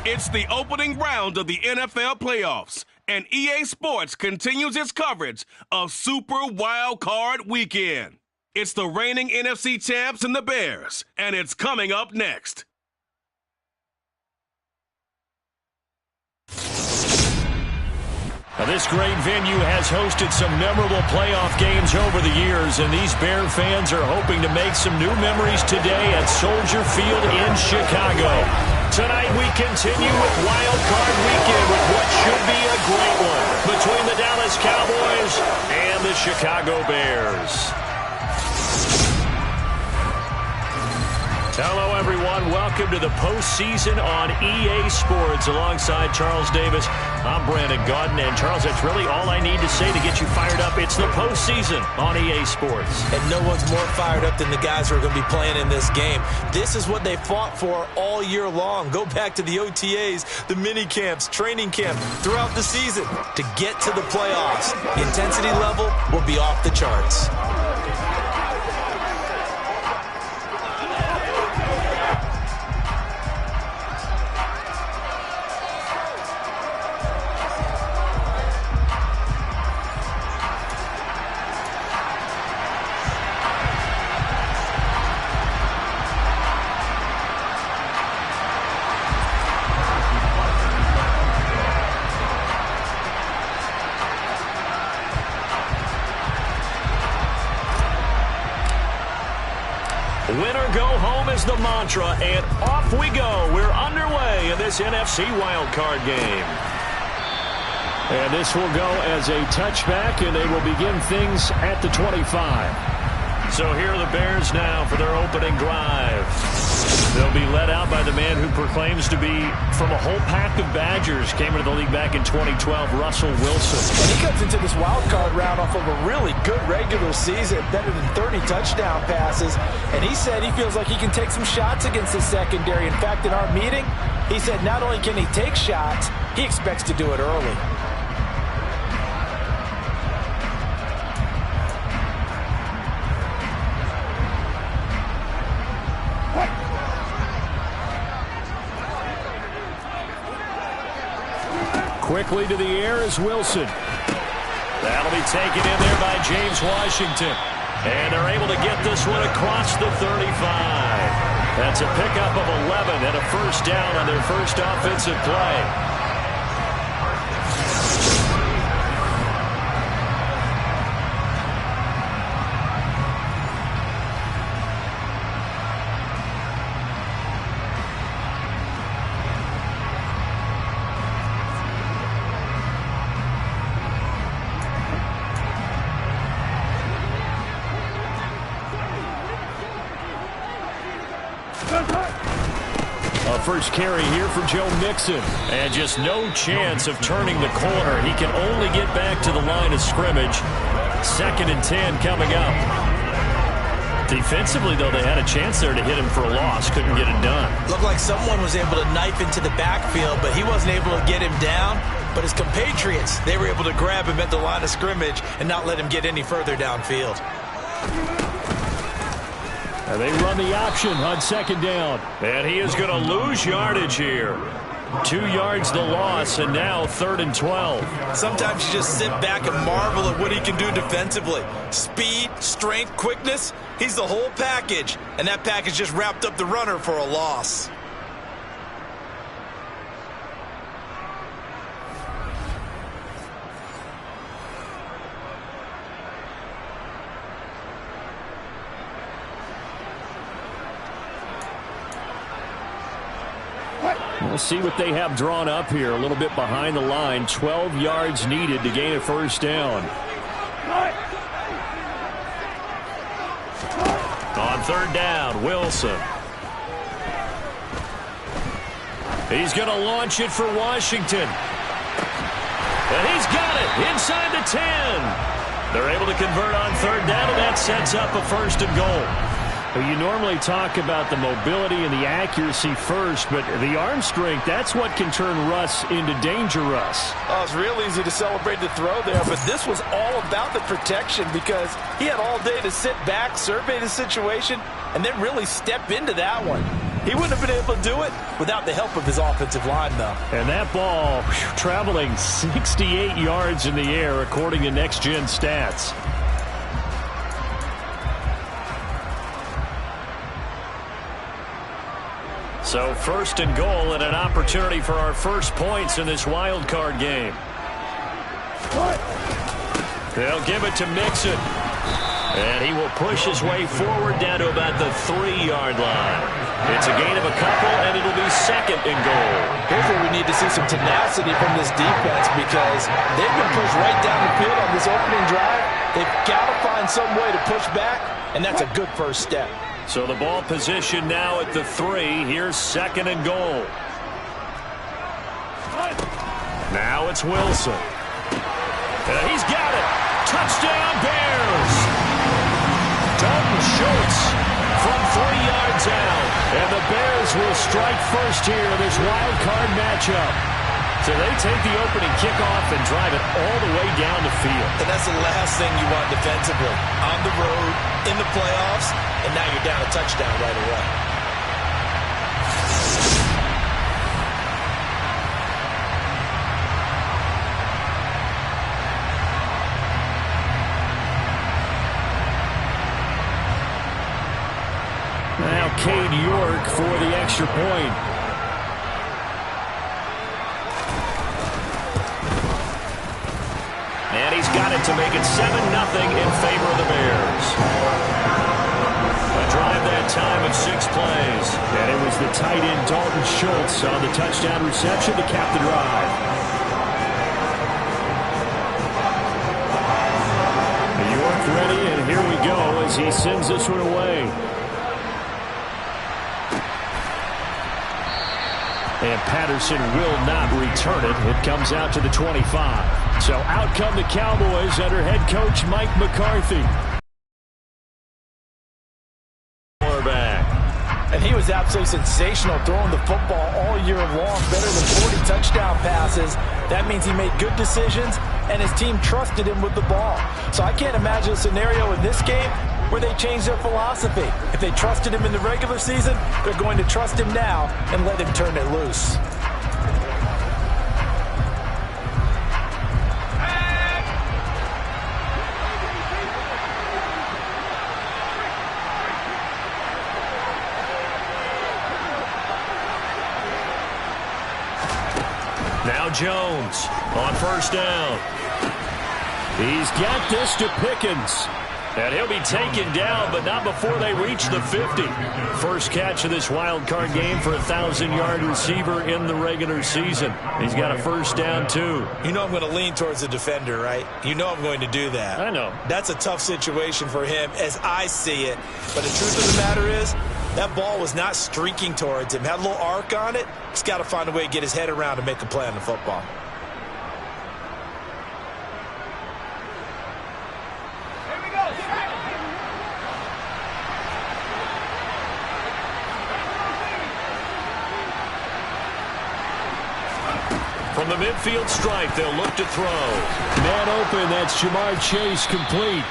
It's the opening round of the NFL playoffs, and EA Sports continues its coverage of Super Wild Card Weekend. It's the reigning NFC champs and the Bears, and it's coming up next. Now, this great venue has hosted some memorable playoff games over the years, and these Bear fans are hoping to make some new memories today at Soldier Field in Chicago. Tonight we continue with Wild Card Weekend with what should be a great one between the Dallas Cowboys and the Chicago Bears. Hello, everyone. Welcome to the postseason on EA Sports. Alongside Charles Davis, I'm Brandon Gaudin. And, Charles, that's really all I need to say to get you fired up. It's the postseason on EA Sports. And no one's more fired up than the guys who are going to be playing in this game. This is what they fought for all year long. Go back to the OTAs, the mini camps, training camp, throughout the season to get to the playoffs. The intensity level will be off the charts. Winner go home is the mantra, and off we go. We're underway in this NFC wildcard game. And this will go as a touchback, and they will begin things at the 25. So here are the Bears now for their opening drive. They'll be led out by the man who proclaims to be from a whole pack of Badgers. Came into the league back in 2012, Russell Wilson. And he comes into this wild card round off of a really good regular season, better than 30 touchdown passes. And he said he feels like he can take some shots against the secondary. In fact, in our meeting, he said not only can he take shots, he expects to do it early. Quickly to the air is Wilson. That'll be taken in there by James Washington. And they're able to get this one across the 35. That's a pickup of 11 and a first down on their first offensive play. First carry here for Joe Mixon. And just no chance of turning the corner. He can only get back to the line of scrimmage. 2nd and 10 coming up. Defensively, though, they had a chance there to hit him for a loss. Couldn't get it done. Looked like someone was able to knife into the backfield, but he wasn't able to get him down. But his compatriots, they were able to grab him at the line of scrimmage and not let him get any further downfield. And they run the option on 2nd down. And he is going to lose yardage here. 2 yards the loss, and now 3rd and 12. Sometimes you just sit back and marvel at what he can do defensively. Speed, strength, quickness, he's the whole package. And that package just wrapped up the runner for a loss. We'll see what they have drawn up here. A little bit behind the line. 12 yards needed to gain a first down. On 3rd down, Wilson. He's going to launch it for Washington. And he's got it inside the 10. They're able to convert on 3rd down, and that sets up a 1st and goal. You normally talk about the mobility and the accuracy first, but the arm strength, that's what can turn Russ into danger Russ. Oh, it's real easy to celebrate the throw there, but this was all about the protection because he had all day to sit back, survey the situation, and then really step into that one. He wouldn't have been able to do it without the help of his offensive line, though. And that ball traveling 68 yards in the air, according to Next Gen Stats. So first and goal and an opportunity for our first points in this wild card game. They'll give it to Mixon. And he will push his way forward down to about the 3-yard line. It's a gain of a couple, and it'll be second and goal. Here's where we need to see some tenacity from this defense because they've been pushed right down the field on this opening drive. They've got to find some way to push back, and that's a good first step. So the ball position now at the 3. Here's second and goal. Now it's Wilson. And he's got it. Touchdown, Bears. Dalton Schultz from 3 yards out. And the Bears will strike first here in this wild card matchup. So they take the opening kickoff and drive it all the way down the field. And that's the last thing you want defensively. On the road, in the playoffs, and now you're down a touchdown right away. Now Cade York for the extra point. And he's got it to make it 7-0 in favor of the Bears. A drive that time of 6 plays. And it was the tight end Dalton Schultz on the touchdown reception to cap the drive. York ready, and here we go as he sends this one away. And Patterson will not return it. It comes out to the 25. So out come the Cowboys under head coach Mike McCarthy. Quarterback. And he was absolutely sensational throwing the football all year long. Better than 40 touchdown passes. That means he made good decisions, and his team trusted him with the ball. So I can't imagine a scenario in this game where they change their philosophy. If they trusted him in the regular season, they're going to trust him now and let him turn it loose. Now Jones on first down. He's got this to Pickens. And he'll be taken down, but not before they reach the 50. First catch of this wild card game for a 1,000-yard receiver in the regular season. He's got a first down, too. You know I'm going to lean towards the defender, right? You know I'm going to do that. I know. That's a tough situation for him as I see it. But the truth of the matter is, that ball was not streaking towards him. Had a little arc on it. He's got to find a way to get his head around and make a play on the football. From the midfield stripe, they'll look to throw. Man open, that's Jamar Chase complete.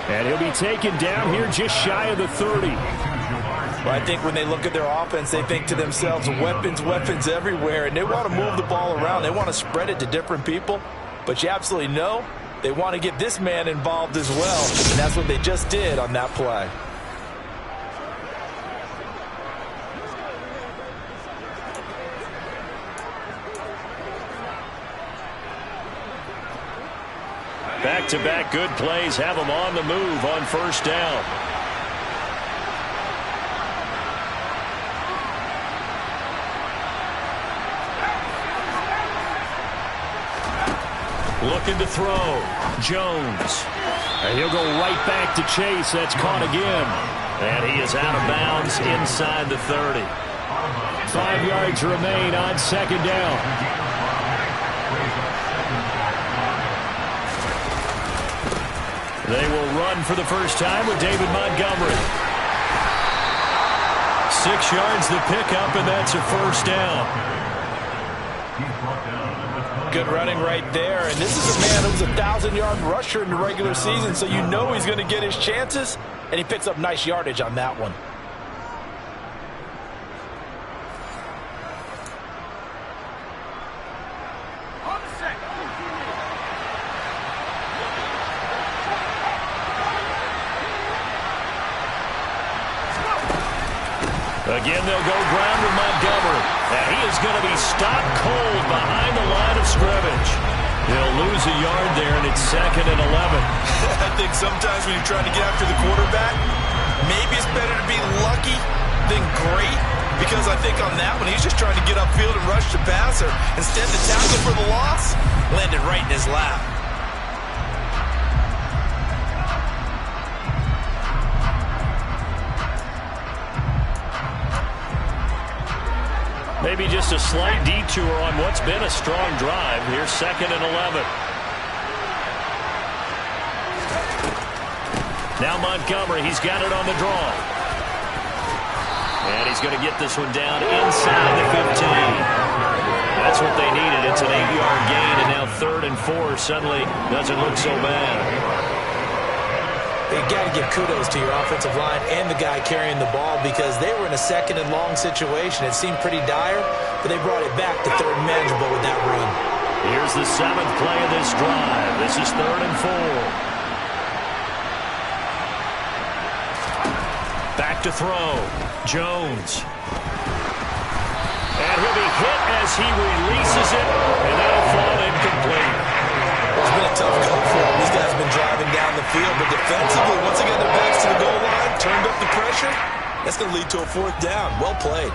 And he'll be taken down here just shy of the 30. Well, I think when they look at their offense, they think to themselves, weapons, weapons everywhere, and they want to move the ball around. They want to spread it to different people. But you absolutely know they want to get this man involved as well, and that's what they just did on that play. Back-to-back good plays have them on the move on first down. Looking to throw. Jones. And he'll go right back to Chase. That's caught again. And he is out of bounds inside the 30. 5 yards remain on second down. They will run for the first time with David Montgomery. 6 yards the pickup, and that's a first down. Good running right there, and this is a man who was a 1,000-yard rusher in the regular season, so you know he's going to get his chances, and he picks up nice yardage on that one. Again, they'll go ground with Montgomery. And he is going to be stopped cold behind the line of scrimmage. He'll lose a yard there, and it's 2nd and 11. I think sometimes when you're trying to get after the quarterback, maybe it's better to be lucky than great, because I think on that one, he's just trying to get upfield and rush the passer. Instead, the tackle for the loss landed right in his lap. Maybe just a slight detour on what's been a strong drive. Here's 2nd and 11. Now Montgomery, he's got it on the draw. And he's going to get this one down inside the 15. That's what they needed. It's an 8-yard gain, and now 3rd and 4 suddenly doesn't look so bad. You got to give kudos to your offensive line and the guy carrying the ball, because they were in a 2nd and long situation. It seemed pretty dire, but they brought it back to 3rd and manageable with that run. Here's the 7th play of this drive. This is 3rd and 4. Back to throw. Jones. And he'll be hit as he releases it, and that'll fall incomplete. It's been a tough go for him. These guys have been driving down the field, but defensively, once they got their backs to the goal line, turned up the pressure, that's going to lead to a 4th down. Well played.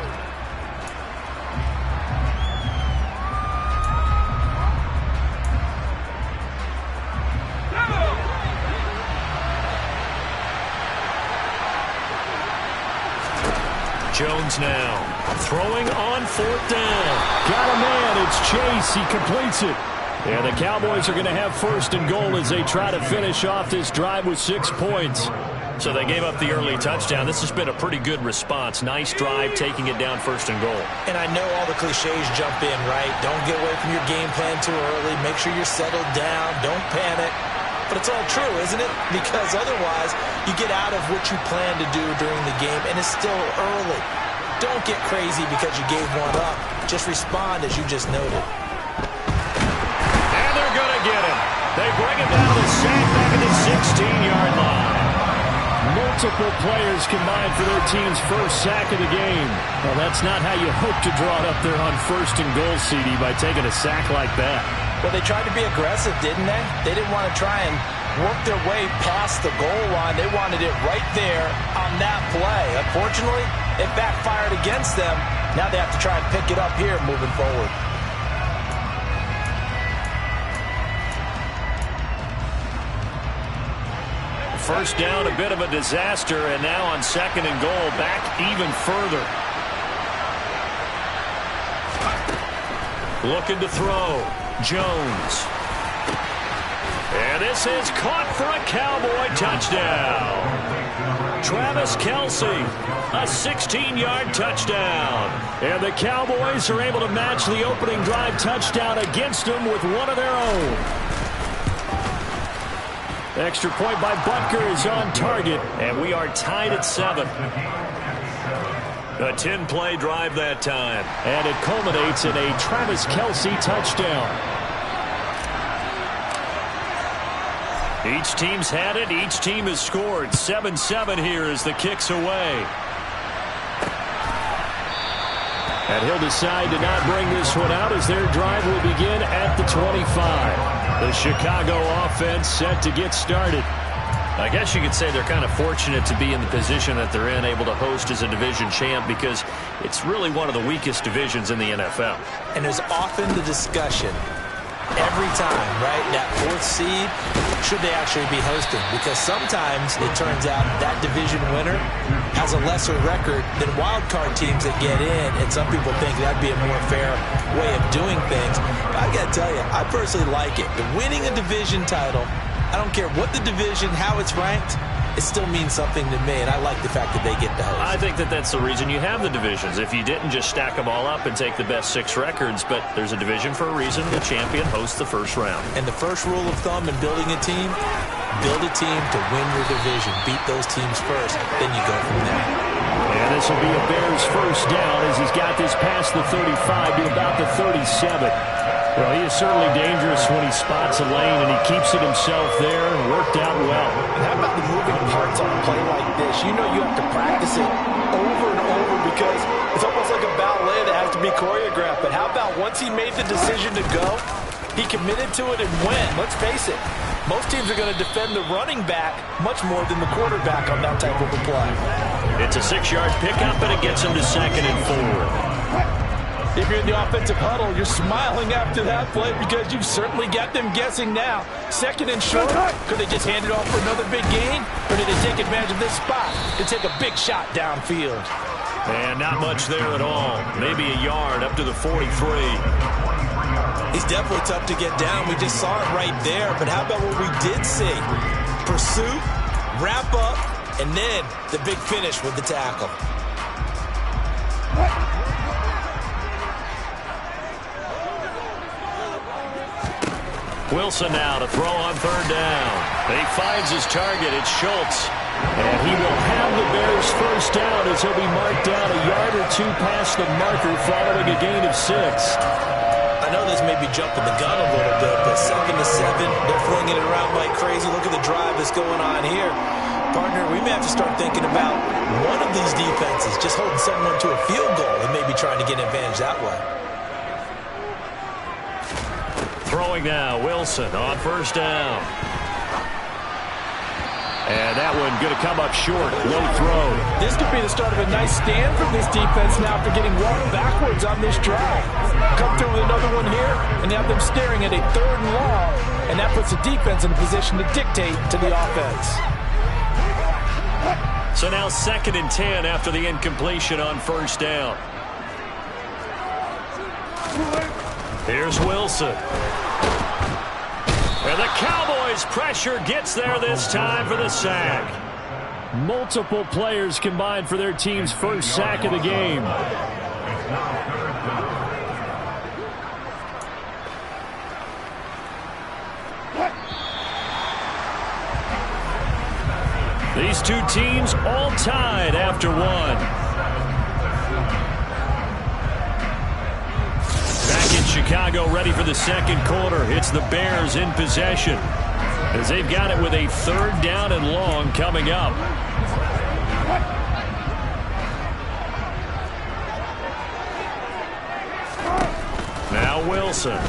Jones now throwing on 4th down. Got a man. It's Chase. He completes it. And the Cowboys are going to have 1st and goal as they try to finish off this drive with 6 points. So they gave up the early touchdown. This has been a pretty good response. Nice drive, taking it down 1st and goal. And I know all the cliches jump in, right? Don't get away from your game plan too early. Make sure you're settled down. Don't panic. But it's all true, isn't it? Because otherwise, you get out of what you plan to do during the game, and it's still early. Don't get crazy because you gave one up. Just respond as you just noted. And they're going to get him. They bring him down the sack back at the 16-yard line. Multiple players combined for their team's first sack of the game. Well, that's not how you hope to draw it up there on 1st and goal, CD, by taking a sack like that. Well, they tried to be aggressive, didn't they? They didn't want to try and work their way past the goal line. They wanted it right there on that play. Unfortunately, it backfired against them. Now they have to try and pick it up here moving forward. First down, a bit of a disaster, and now on 2nd and goal, back even further. Looking to throw. Jones. And this is caught for a Cowboy touchdown. Travis Kelce, a 16-yard touchdown. And the Cowboys are able to match the opening drive touchdown against them with one of their own. Extra point by Butker is on target. And we are tied at 7. A 10-play drive that time. And it culminates in a Travis Kelce touchdown. Each team's had it. Each team has scored. 7-7 here as the kick's away. And he'll decide to not bring this one out as their drive will begin at the 25. The Chicago offense set to get started. I guess you could say they're kind of fortunate to be in the position that they're in, able to host as a division champ, because it's really one of the weakest divisions in the NFL. And there's often the discussion every time, right, that 4th seed, should they actually be hosting? Because sometimes it turns out that division winner has a lesser record than wild card teams that get in, and some people think that'd be a more fair way of doing things. But I got to tell you, I personally like it. The winning a division title, I don't care what the division, how it's ranked, it still means something to me, and I like the fact that they get to host. I think that that's the reason you have the divisions. If you didn't just stack them all up and take the best 6 records, but there's a division for a reason. The champion hosts the first round. And the first rule of thumb in building a team, build a team to win your division. Beat those teams first, then you go from there. And this will be a Bears first down as he's got this past the 35 to about the 37. Well, he is certainly dangerous when he spots a lane, and he keeps it himself there. Worked out well. And how about the moving parts on play like this, you know you have to practice it over and over because it's almost like a ballet that has to be choreographed. But how about once he made the decision to go, he committed to it and went. Let's face it, most teams are going to defend the running back much more than the quarterback on that type of a play. It's a 6-yard pickup, and it gets him to 2nd and 4. If you're in the offensive huddle, you're smiling after that play because you've certainly got them guessing now. 2nd and short, could they just hand it off for another big gain? Or did they take advantage of this spot to take a big shot downfield? And not much there at all. Maybe a yard up to the 43. He's definitely tough to get down. We just saw it right there. But how about what we did see? Pursuit, wrap up, and then the big finish with the tackle. Wilson now to throw on 3rd down. He finds his target. It's Schultz. And he will have the Bears first down as he'll be marked down a yard or 2 past the marker following a gain of 6. I know this may be jumping the gun a little bit, but 2nd to 7, they're flinging it around like crazy. Look at the drive that's going on here. Partner, we may have to start thinking about one of these defenses just holding someone to a field goal and maybe trying to get an advantage that way. Throwing now, Wilson on 1st down. And that one going to come up short. Low throw. This could be the start of a nice stand from this defense now after getting walked backwards on this drive. Come through with another one here and have them staring at a 3rd and long. And that puts the defense in a position to dictate to the offense. So now 2nd and 10 after the incompletion on 1st down. Here's Wilson. And the Cowboys' pressure gets there this time for the sack. Multiple players combined for their team's first sack of the game. These two teams all tied after 1. Back in Chicago, ready for the 2nd quarter. It's the Bears in possession as they've got it with a 3rd down and long coming up. Now Wilson.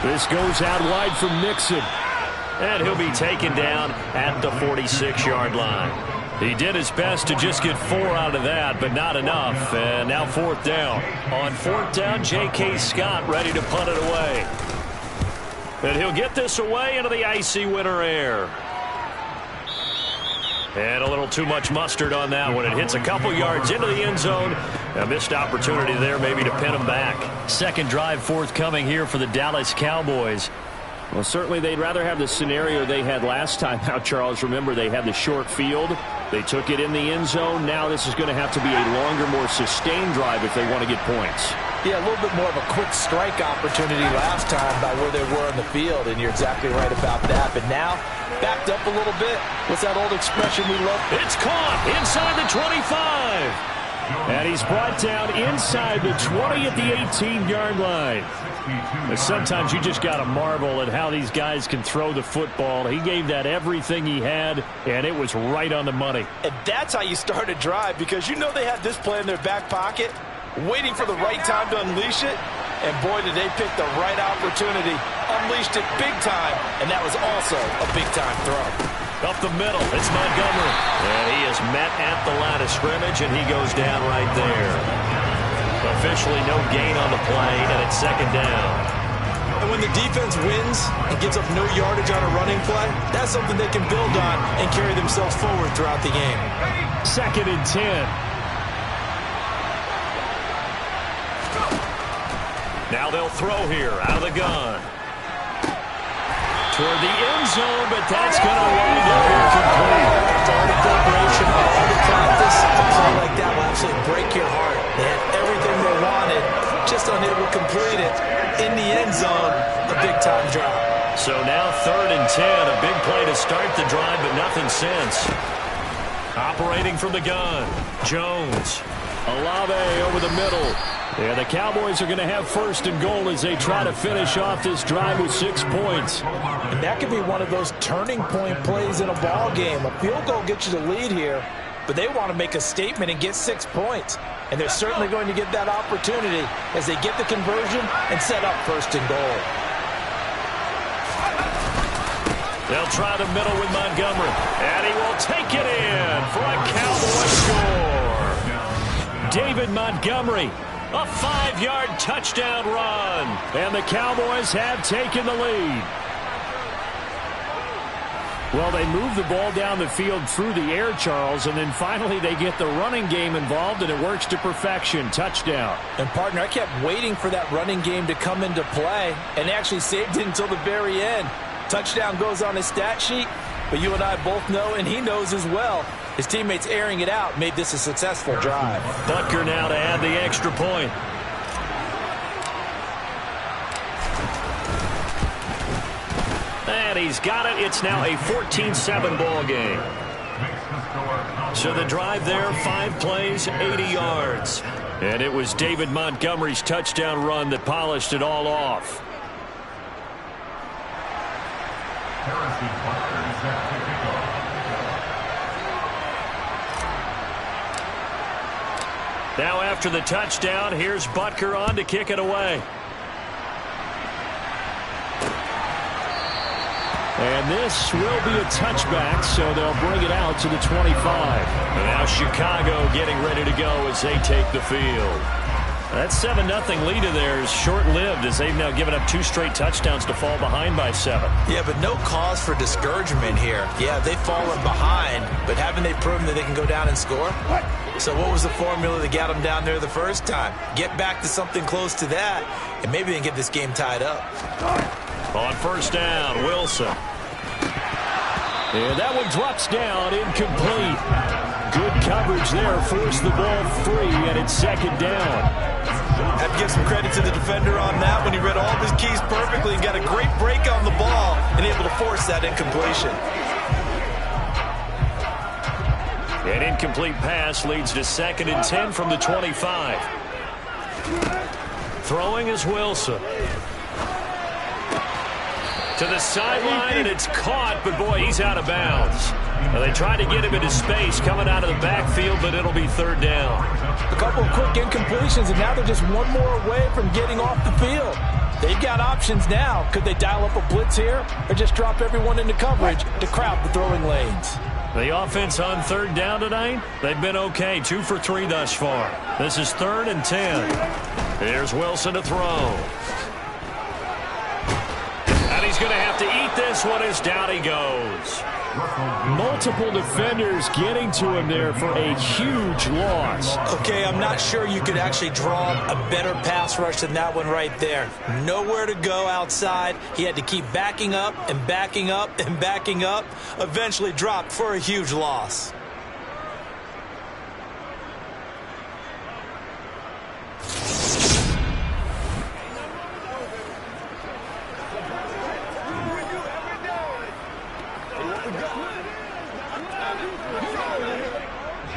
This goes out wide from Nixon. And he'll be taken down at the 46-yard line. He did his best to just get 4 out of that, but not enough. And now 4th down. On 4th down, J.K. Scott ready to punt it away. And he'll get this away into the icy winter air. And a little too much mustard on that one. It hits a couple yards into the end zone. A missed opportunity there maybe to pin him back. 2nd drive forthcoming here for the Dallas Cowboys. Well, certainly they'd rather have the scenario they had last time out, Charles. Remember, they had the short field. They took it in the end zone. Now this is going to have to be a longer, more sustained drive if they want to get points. Yeah, a little bit more of a quick strike opportunity last time by where they were on the field, and you're exactly right about that. But now, backed up a little bit. What's that old expression we love? It's caught inside the 25. And he's brought down inside the 20 at the 18-yard line. Sometimes you just got to marvel at how these guys can throw the football. He gave that everything he had, and it was right on the money. And that's how you start a drive, because you know they had this play in their back pocket, waiting for the right time to unleash it. And boy, did they pick the right opportunity. Unleashed it big time, and that was also a big-time throw. Up the middle, it's Montgomery. And he is met at the line of scrimmage, and he goes down right there. Officially no gain on the play, and it's 2nd down. And when the defense wins and gives up no yardage on a running play, that's something they can build on and carry themselves forward throughout the game. 2nd and 10. Now they'll throw here out of the gun. Toward the end zone, but that's going to wind up incomplete. All the preparation, all the practice, a play like that will absolutely break your heart. They had everything they wanted, just unable to complete it. In the end zone, a big-time drop. So now 3rd and 10, a big play to start the drive, but nothing since. Operating from the gun, Jones. Olave over the middle. Yeah, the Cowboys are going to have first and goal as they try to finish off this drive with 6 points. And that could be one of those turning point plays in a ball game. A field goal gets you the lead here, but they want to make a statement and get 6 points. And they're certainly going to get that opportunity as they get the conversion and set up first and goal. They'll try the middle with Montgomery. And he will take it in for a Cowboy score. David Montgomery. A 5-yard touchdown run. And the Cowboys have taken the lead. Well, they move the ball down the field through the air, Charles, and then finally they get the running game involved, and it works to perfection. Touchdown. And, partner, I kept waiting for that running game to come into play, and actually saved it until the very end. Touchdown goes on his stat sheet, but you and I both know, and he knows as well, his teammates airing it out made this a successful drive. Butker now to add the extra point. And he's got it. It's now a 14-7 ball game. So the drive there, 5 plays, 80 yards. And it was David Montgomery's touchdown run that polished it all off. Now after the touchdown, here's Butker on to kick it away. And this will be a touchback, so they'll bring it out to the 25. And now Chicago getting ready to go as they take the field. That 7-0 lead of theirs short-lived as they've now given up 2 straight touchdowns to fall behind by 7. Yeah, but no cause for discouragement here. Yeah, they've fallen behind, but haven't they proven that they can go down and score? So what was the formula that got them down there the first time? Get back to something close to that, and maybe they can get this game tied up. On first down, Wilson. And that one drops down, incomplete. Good coverage there, forced the ball free, and it's second down. Have to give some credit to the defender on that when he read all of his keys perfectly and got a great break on the ball and able to force that incompletion. An incomplete pass leads to 2nd and 10 from the 25. Throwing is Wilson. To the sideline, and it's caught, but boy, he's out of bounds. Well, they tried to get him into space coming out of the backfield, but it'll be 3rd down. A couple of quick incompletions, and now they're just one more away from getting off the field. They've got options now. Could they dial up a blitz here or just drop everyone into coverage to crowd the throwing lanes? The offense on 3rd down tonight, they've been okay, 2 for 3 thus far. This is 3rd and 10. Here's Wilson to throw. And he's going to have to eat this one as down he goes. Multiple defenders getting to him there for a huge loss. Okay, I'm not sure you could actually draw a better pass rush than that one right there. Nowhere to go outside. He had to keep backing up and backing up and backing up. Eventually dropped for a huge loss.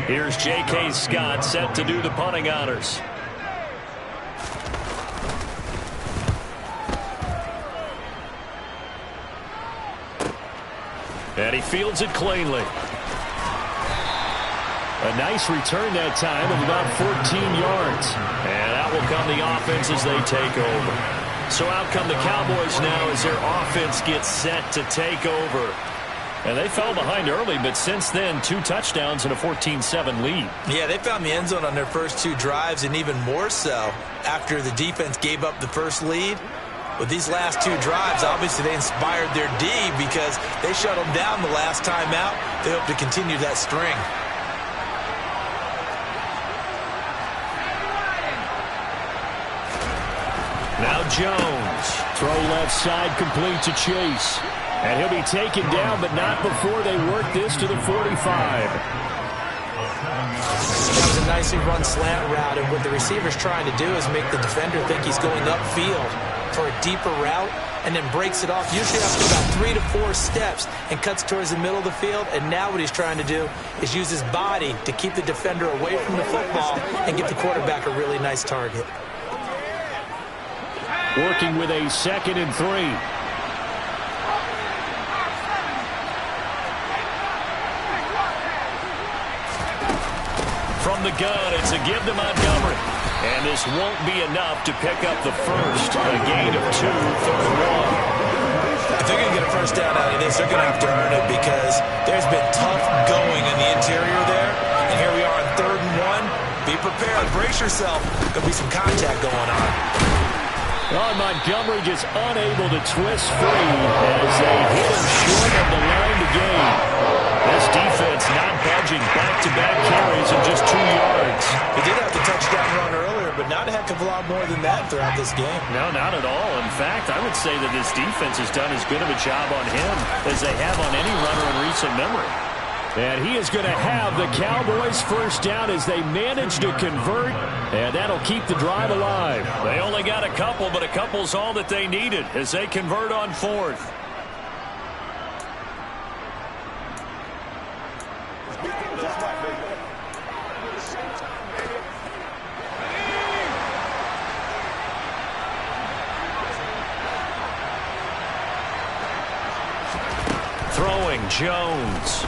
Here's J.K. Scott set to do the punting honors. And he fields it cleanly. A nice return that time of about 14 yards. And out will come the offense as they take over. So out come the Cowboys now as their offense gets set to take over. And they fell behind early, but since then, 2 touchdowns and a 14-7 lead. Yeah, they found the end zone on their first 2 drives, and even more so after the defense gave up the first lead. With these last 2 drives, obviously they inspired their D because they shut them down the last time out. They hope to continue that string. Now Jones. Throw left side complete to Chase. And he'll be taken down, but not before they work this to the 45. That was a nicely run slant route, and what the receiver's trying to do is make the defender think he's going upfield for a deeper route, and then breaks it off, usually after about 3 to 4 steps, and cuts towards the middle of the field. And now what he's trying to do is use his body to keep the defender away from the football and give the quarterback a really nice target. working with a 2nd and 3. From the gun, it's a give to Montgomery. And this won't be enough to pick up the first. A gain of 2, 3rd and 1. If they're going to get a first down out of this, they're going to have to earn it because there's been tough going in the interior there. And here we are on 3rd and 1. Be prepared. Brace yourself. Going to be some contact going on. Oh, Montgomery just unable to twist free as they hit him short of the line to gain. This defense not budging. Back-to-back carries of just 2 yards. He did have the touchdown run earlier, but not a heck of a lot more than that throughout this game. No, not at all. In fact, I would say that this defense has done as good of a job on him as they have on any runner in recent memory. And he is going to have the Cowboys first down as they manage to convert, and that'll keep the drive alive. They only got a couple, but a couple's all that they needed as they convert on 4th. Throwing Jones.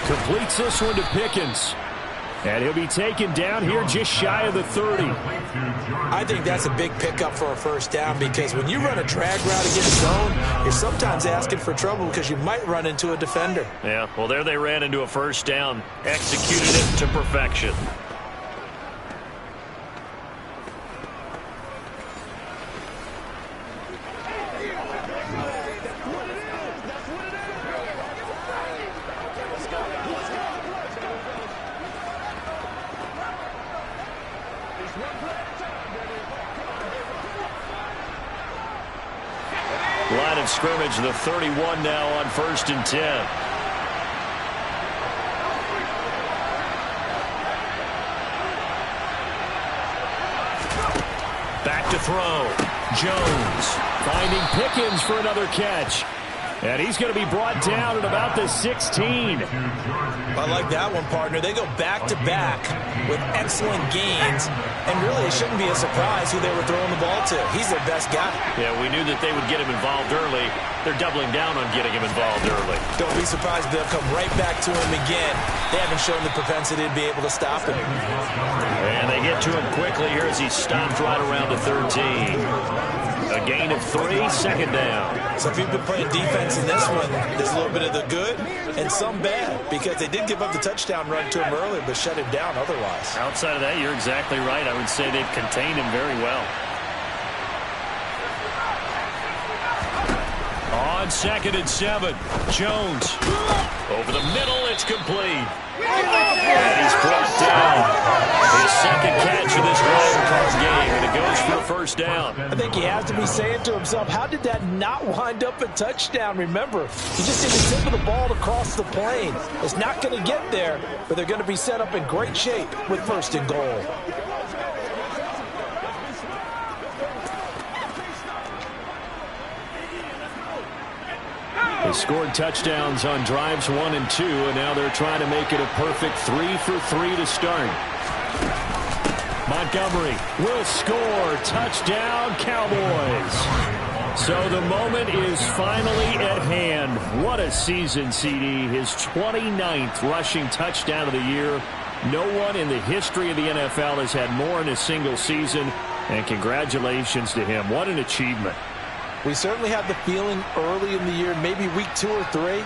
Completes this one to Pickens. And he'll be taken down here just shy of the 30. I think that's a big pickup for a first down because when you run a drag route against zone, you're sometimes asking for trouble because you might run into a defender. Yeah, well, there they ran into a first down. Executed it to perfection. Line of scrimmage, the 31 now on 1st and 10. Back to throw. Jones finding Pickens for another catch. And he's going to be brought down at about the 16. I like that one, partner. They go back-to-back with excellent gains, and really it shouldn't be a surprise who they were throwing the ball to. He's their best guy. Yeah, we knew that they would get him involved early. They're doubling down on getting him involved early. Don't be surprised if they'll come right back to him again. They haven't shown the propensity to be able to stop him. And they get to him quickly here as he stopped right around the 13. A gain of 3, 2nd down. So if you've been playing defense in this one, there's a little bit of the good and some bad because they did give up the touchdown run to him earlier but shut him down otherwise. Outside of that, you're exactly right. I would say they've contained him very well. On 2nd and 7, Jones. Over the middle, it's complete. And he's brought down. His 2nd catch of this wild card game, and it goes for a first down. I think he has to be saying to himself, how did that not wind up a touchdown? Remember, he just did the tip of the ball to cross the plane. It's not going to get there, but they're going to be set up in great shape with 1st and goal. They scored touchdowns on drives 1 and 2, and now they're trying to make it a perfect 3 for 3 to start. Montgomery will score. Touchdown, Cowboys. So the moment is finally at hand. What a season, CD. His 29th rushing touchdown of the year. No one in the history of the NFL has had more in a single season, and congratulations to him. What an achievement. We certainly had the feeling early in the year, maybe week 2 or 3,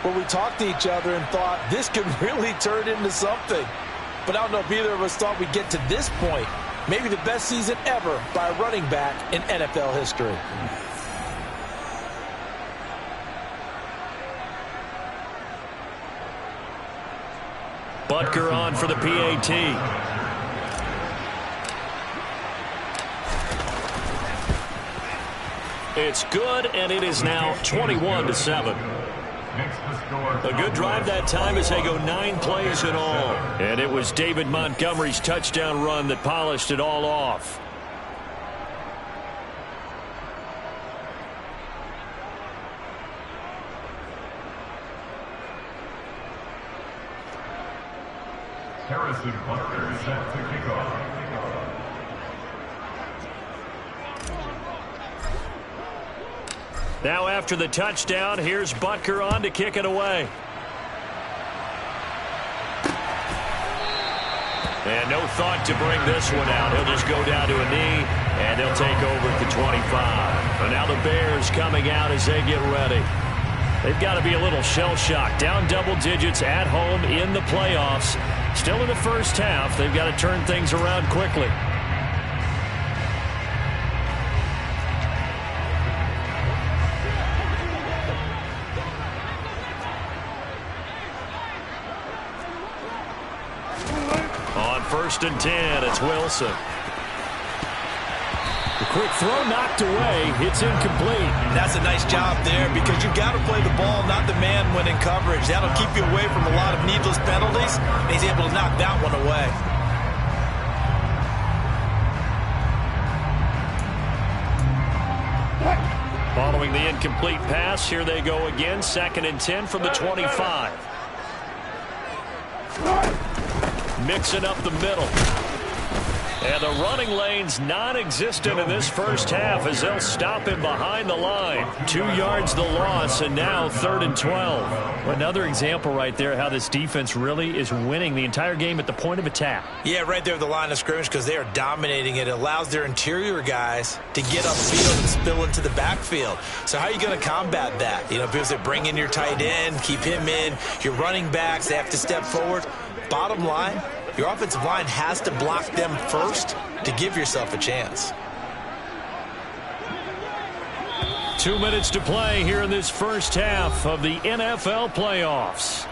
where we talked to each other and thought this could really turn into something. But I don't know if either of us thought we'd get to this point. Maybe the best season ever by a running back in NFL history. Butker on for the PAT. It's good, and it is now 21-7. A good drive that time as they go 9 plays in all. And it was David Montgomery's touchdown run that polished it all off. Harrison Butker set to kick off. Now after the touchdown, here's Butker on to kick it away. And no thought to bring this one out. He'll just go down to a knee, and they'll take over at the 25. And now the Bears coming out as they get ready. They've got to be a little shell-shocked. Down double digits at home in the playoffs. Still in the first half. They've got to turn things around quickly. On 1st and 10, it's Wilson. The quick throw knocked away. It's incomplete. That's a nice job there because you've got to play the ball, not the man when in coverage. That'll keep you away from a lot of needless penalties, and he's able to knock that one away. Following the incomplete pass, here they go again. 2nd and 10 from the 25. Mixing up the middle. And the running lane's non-existent in this first half as they'll stop him behind the line. 2 yards the loss, and now 3rd and 12. Another example right there how this defense really is winning the entire game at the point of attack. Yeah, right there at the line of scrimmage because they are dominating it. It allows their interior guys to get upfield and spill into the backfield. So how are you going to combat that? You know, because they bring in your tight end, keep him in. Your running backs, they have to step forward. Bottom line, your offensive line has to block them first to give yourself a chance. 2 minutes to play here in this first half of the NFL playoffs.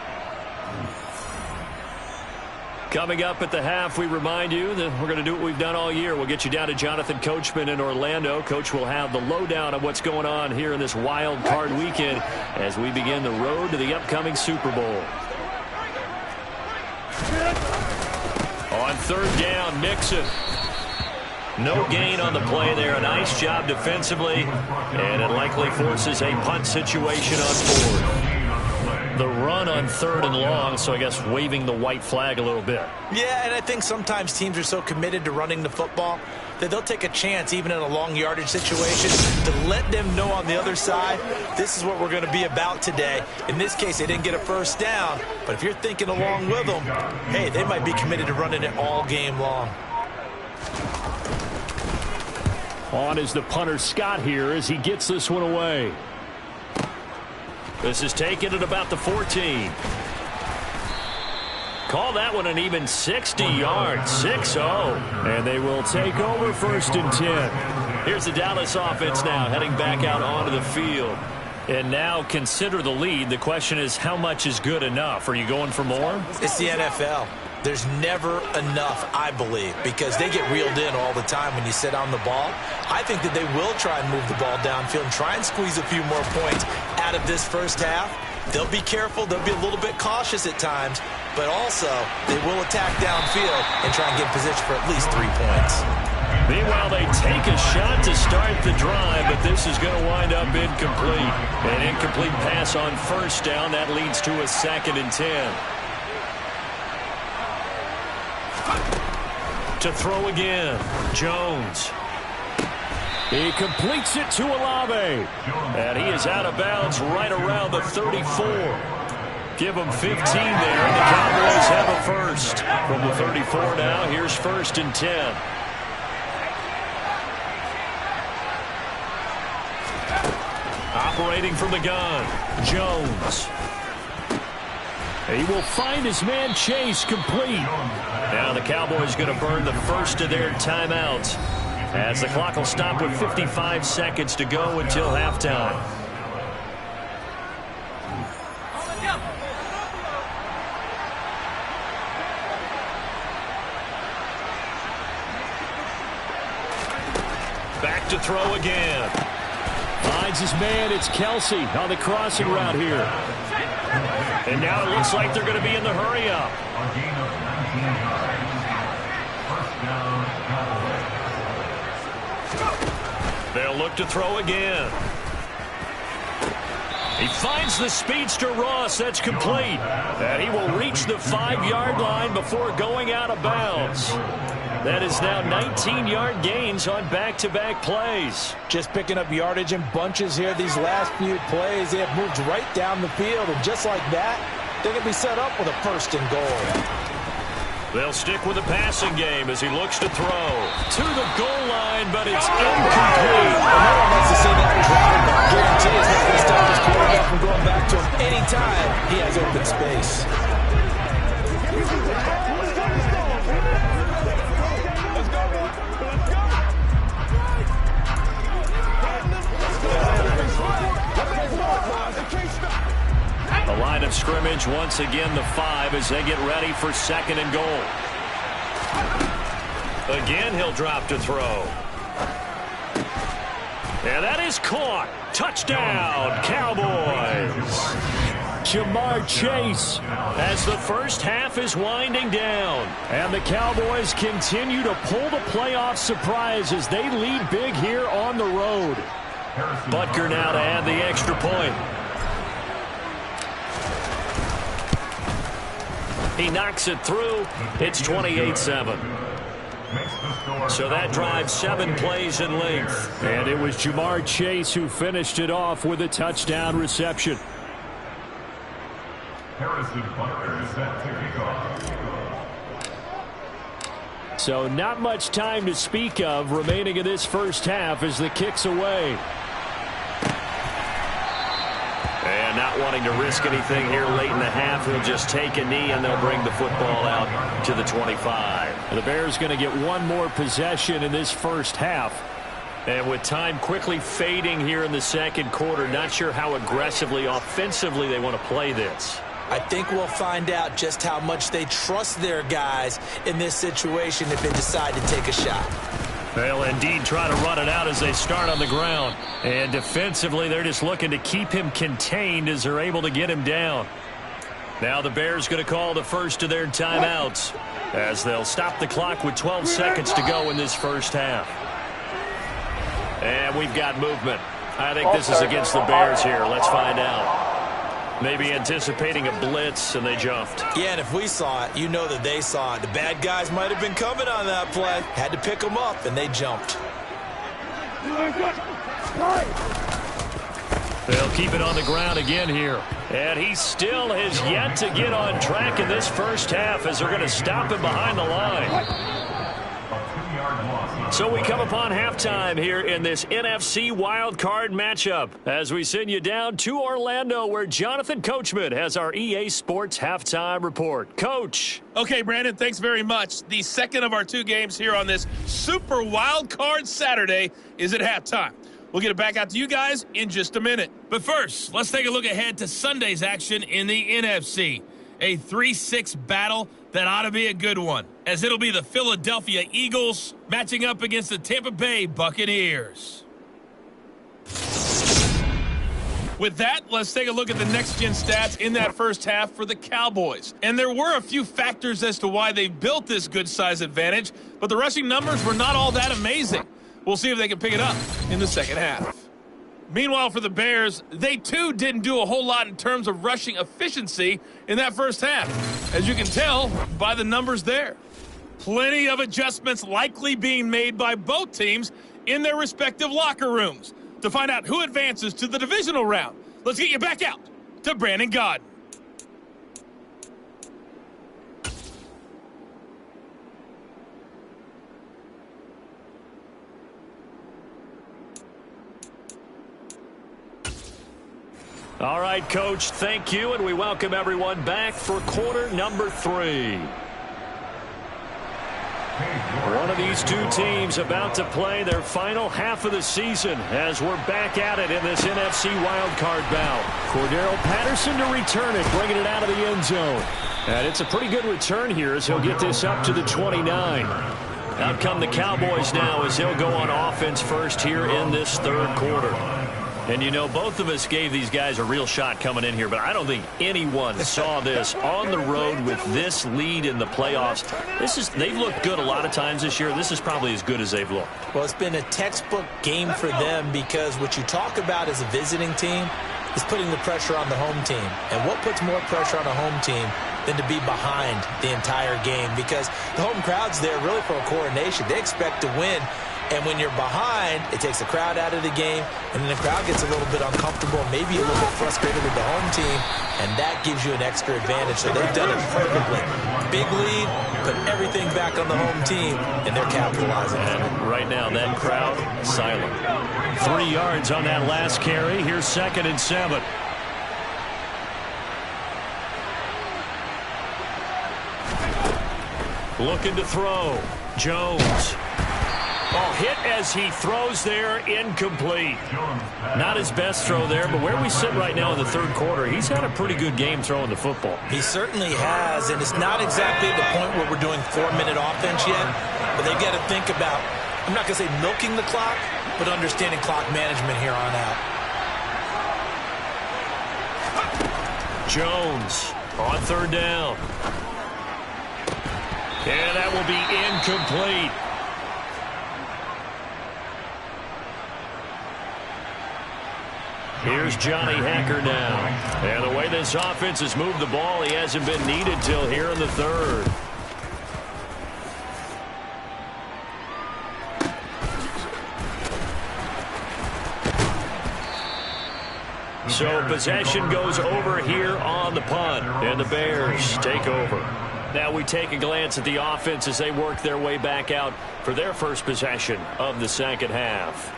Coming up at the half, we remind you that we're going to do what we've done all year. We'll get you down to Jonathan Coachman in Orlando. Coach will have the lowdown of what's going on here in this wild card weekend as we begin the road to the upcoming Super Bowl. On 3rd down, Mixon. No gain on the play there. A nice job defensively, and it likely forces a punt situation on 4th. The run on 3rd and long, so I guess waving the white flag a little bit. Yeah, and I think sometimes teams are so committed to running the football that they'll take a chance even in a long yardage situation to let them know on the other side, this is what we're going to be about today. In this case, they didn't get a first down, but if you're thinking along with them, hey, they might be committed to running it all game long. On is the punter Scott here as he gets this one away. This is taken at about the 14. Call that one an even 60 yards, 6-0. And they will take over 1st and 10. Here's the Dallas offense now heading back out onto the field. And now consider the lead. The question is, how much is good enough? Are you going for more? It's the NFL. There's never enough, I believe, because they get reeled in all the time when you sit on the ball. I think that they will try and move the ball downfield and try and squeeze a few more points out of this first half. They'll be careful. They'll be a little bit cautious at times, but also they will attack downfield and try and get in position for at least 3 points. Meanwhile, they take a shot to start the drive, but this is going to wind up incomplete. An incomplete pass on 1st down. That leads to a 2nd and 10. To throw again, Jones. He completes it to Olave. And he is out of bounds right around the 34. Give him 15 there, and the Cowboys have a first. From the 34 now, here's 1st and 10. Operating from the gun, Jones. He will find his man Chase complete. Now the Cowboys going to burn the first of their timeouts as the clock will stop with 55 seconds to go until halftime. Back to throw again. Finds his man. It's Kelsey on the crossing route here. And now it looks like they're going to be in the hurry-up. They'll look to throw again. He finds the speedster Ross. That's complete. And he will reach the 5-yard line before going out of bounds. That is now 19-yard gains on back-to-back plays. Just picking up yardage in bunches here these last few plays. They have moved right down the field, and just like that, they're going to be set up with a 1st and goal. They'll stick with the passing game as he looks to throw. To the goal line, but it's incomplete. And no one wants to see that dropping ball. Guarantee is not going to stop his quarterback from going back to him anytime he has open space. The line of scrimmage, once again, the 5 as they get ready for 2nd and goal. Again, he'll drop to throw. And that is caught. Touchdown, Cowboys. Ja'Marr Chase as the first half is winding down. And the Cowboys continue to pull the playoff surprise as they lead big here on the road. Butker now to add the extra point. He knocks it through. It's 28-7. So that drives 7 plays in length. And it was Ja'Marr Chase who finished it off with a touchdown reception. So not much time to speak of remaining in this first half as the kick's away. And not wanting to risk anything here late in the half, he'll just take a knee and they'll bring the football out to the 25. The Bears going to get one more possession in this first half. And with time quickly fading here in the second quarter, not sure how aggressively, offensively they want to play this. I think we'll find out just how much they trust their guys in this situation if they decide to take a shot. They'll indeed try to run it out as they start on the ground. And defensively, they're just looking to keep him contained as they're able to get him down. Now the Bears going to call the first of their timeouts as they'll stop the clock with 12 seconds to go in this first half. And we've got movement. I think this is against the Bears here. Let's find out. Maybe anticipating a blitz, and they jumped. Yeah, and if we saw it, you know that they saw it. The bad guys might have been coming on that play. Had to pick them up, and they jumped. They'll keep it on the ground again here. And he still has yet to get on track in this first half as they're going to stop him behind the line. So we come upon halftime here in this NFC wildcard matchup as we send you down to Orlando where Jonathan Coachman has our EA Sports halftime report. Coach. Okay, Brandon, thanks very much. The second of our 2 games here on this Super Wildcard Saturday is at halftime. We'll get it back out to you guys in just a minute. But first, let's take a look ahead to Sunday's action in the NFC. A 3-6 battle that ought to be a good one, as it'll be the Philadelphia Eagles matching up against the Tampa Bay Buccaneers. With that, let's take a look at the next-gen stats in that first half for the Cowboys. And there were a few factors as to why they built this good-size advantage, but the rushing numbers were not all that amazing. We'll see if they can pick it up in the second half. Meanwhile, for the Bears, they too didn't do a whole lot in terms of rushing efficiency in that first half, as you can tell by the numbers there. Plenty of adjustments likely being made by both teams in their respective locker rooms. To find out who advances to the divisional round, let's get you back out to Brandon Gaudin. All right, Coach, thank you, and we welcome everyone back for quarter number 3. One of these 2 teams about to play their final half of the season as we're back at it in this NFC wildcard bout. Cordero Patterson to return it, bringing it out of the end zone. And it's a pretty good return here as he'll get this up to the 29. Out come the Cowboys now as they'll go on offense first here in this third quarter. And, you know, both of us gave these guys a real shot coming in here, but I don't think anyone saw this on the road with this lead in the playoffs. They've looked good a lot of times this year. This is probably as good as they've looked. Well, it's been a textbook game for them because what you talk about as a visiting team is putting the pressure on the home team. And what puts more pressure on a home team than to be behind the entire game, because the home crowd's there really for a coronation. They expect to win. And when you're behind, it takes the crowd out of the game, and then the crowd gets a little bit uncomfortable, maybe a little bit frustrated with the home team, and that gives you an extra advantage. So they've done it perfectly. Big lead, put everything back on the home team, and they're capitalizing. And right now, that crowd, silent. 3 yards on that last carry. Here's 2nd and 7. Looking to throw. Jones. Oh, hit as he throws there, incomplete. Not his best throw there, but where we sit right now in the 3rd quarter, he's had a pretty good game throwing the football. He certainly has, and it's not exactly the point where we're doing 4-minute offense yet, but they've got to think about, I'm not going to say milking the clock, but understanding clock management here on out. Jones on 3rd down. And that will be incomplete. Here's Johnny Hekker now. And the way this offense has moved the ball, he hasn't been needed till here in the 3rd. So possession goes over here on the punt, and the Bears take over. Now we take a glance at the offense as they work their way back out for their first possession of the 2nd half.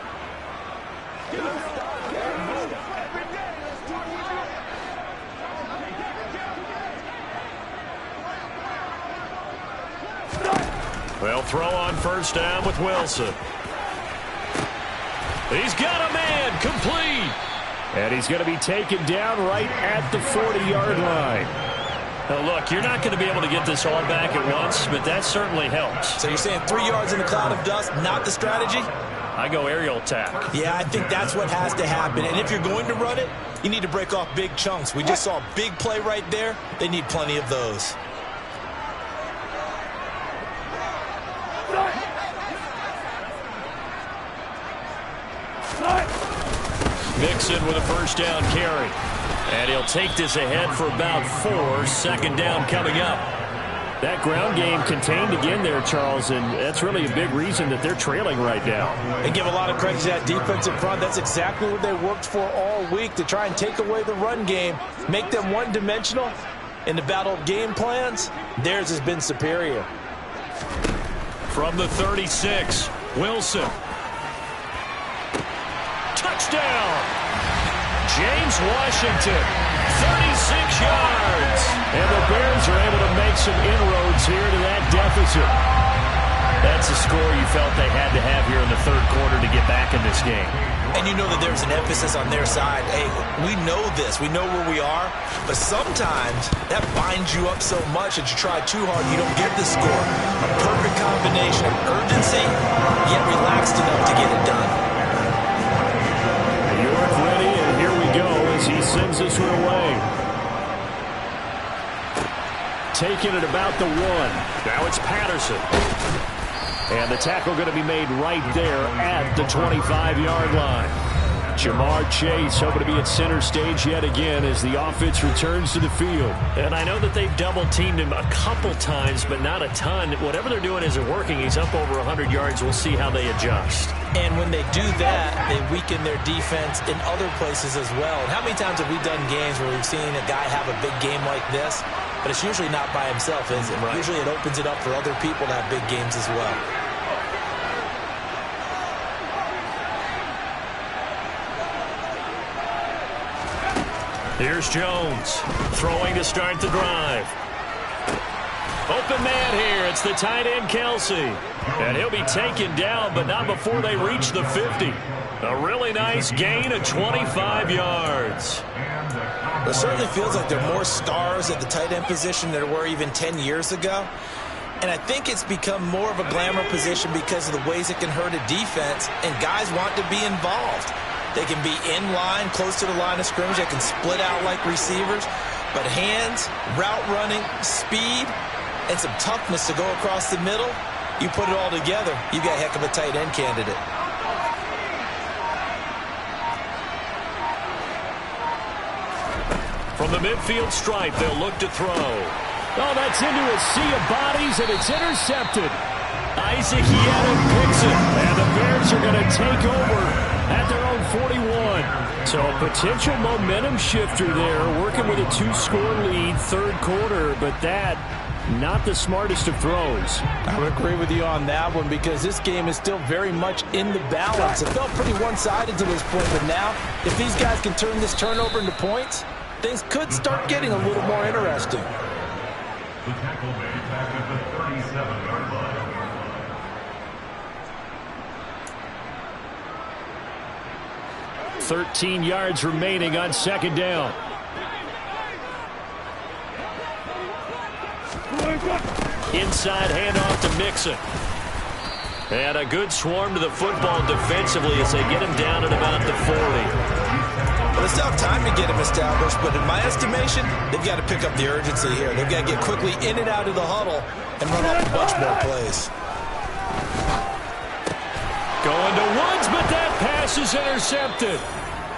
They'll throw on 1st down with Wilson. He's got a man, complete. And he's going to be taken down right at the 40-yard line. Now, look, you're not going to be able to get this all back at once, but that certainly helps. So you're saying 3 yards in a cloud of dust, not the strategy? I go aerial attack. Yeah, I think that's what has to happen. And if you're going to run it, you need to break off big chunks. We just saw a big play right there. They need plenty of those. Mixon with a 1st down carry. And he'll take this ahead for about 4. 2nd down coming up. That ground game contained again there, Charles, and that's really a big reason that they're trailing right now. They give a lot of credit to that defensive front. That's exactly what they worked for all week, to try and take away the run game, make them one-dimensional. In the battle of game plans, theirs has been superior. From the 36, Wilson. Touchdown! James Washington, 36 yards. And the Bears are able to make some inroads here to that deficit. That's a score you felt they had to have here in the 3rd quarter to get back in this game. And you know that there's an emphasis on their side. Hey, we know this. We know where we are. But sometimes that binds you up so much that you try too hard, you don't get the score. A perfect combination of urgency, yet relaxed enough to get it done. York ready, and here we go as he sends this one away. Taking it about the 1. Now it's Patterson. And the tackle going to be made right there at the 25-yard line. Jamar Chase hoping to be at center stage yet again as the offense returns to the field. And I know that they've double-teamed him a couple times, but not a ton. Whatever they're doing isn't working. He's up over 100 yards. We'll see how they adjust. And when they do that, they weaken their defense in other places as well. And how many times have we done games where we've seen a guy have a big game like this? But it's usually not by himself, is it? Right. Usually it opens it up for other people to have big games as well. Here's Jones, throwing to start the drive. Open man here, it's the tight end Kelsey. And he'll be taken down, but not before they reach the 50. A really nice gain of 25 yards. It certainly feels like there are more stars at the tight end position than there were even 10 years ago. And I think it's become more of a glamour position because of the ways it can hurt a defense, and guys want to be involved. They can be in line, close to the line of scrimmage. They can split out like receivers. But hands, route running, speed, and some toughness to go across the middle, you put it all together, you've got a heck of a tight end candidate. From the midfield stripe, they'll look to throw. Oh, that's into a sea of bodies, and it's intercepted. Isaac Yiadom picks it, and the Bears are going to take over at their own 41. So a potential momentum shifter there, working with a 2-score lead, third quarter, but that, not the smartest of throws. I would agree with you on that one because this game is still very much in the balance. It felt pretty one-sided to this point, but now, if these guys can turn this turnover into points, things could start getting a little more interesting. The tackle made back at the 37-yard line. 13 yards remaining on second down. Inside handoff to Mixon. And a good swarm to the football defensively as they get him down at about the 40. Well, they still have time to get him established, but in my estimation, they've got to pick up the urgency here. They've got to get quickly in and out of the huddle and run off a bunch more plays. Going to Woods, but that pass is intercepted.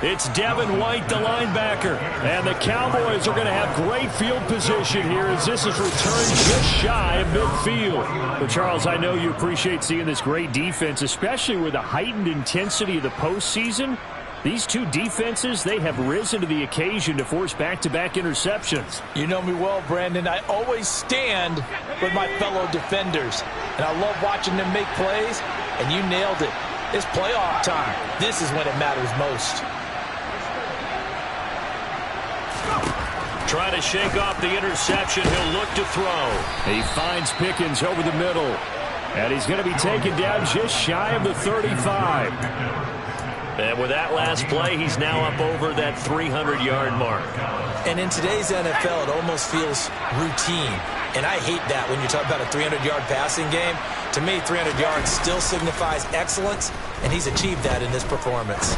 It's Devin White, the linebacker. And the Cowboys are going to have great field position here as this is returned just shy of midfield. But, Charles, I know you appreciate seeing this great defense, especially with the heightened intensity of the postseason. These two defenses, they have risen to the occasion to force back-to-back interceptions. You know me well, Brandon. I always stand with my fellow defenders. And I love watching them make plays, and you nailed it. It's playoff time. This is when it matters most. Trying to shake off the interception. He'll look to throw. He finds Pickens over the middle. And he's going to be taken down just shy of the 35. And with that last play, he's now up over that 300-yard mark. And in today's NFL, it almost feels routine. And I hate that when you talk about a 300-yard passing game. To me, 300 yards still signifies excellence, and he's achieved that in this performance.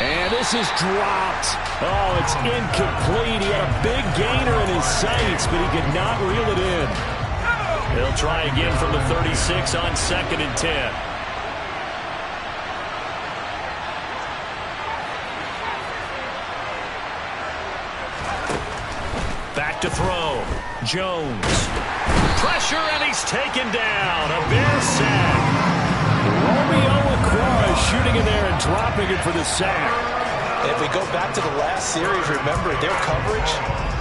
And this is dropped. Oh, it's incomplete. He had a big gainer in his sights, but he could not reel it in. They'll try again from the 36 on 2nd and 10. Back to throw. Jones. Pressure, and he's taken down. A Bear sack. Romeo Okwara shooting in there and dropping it for the sack. If we go back to the last series, remember, their coverage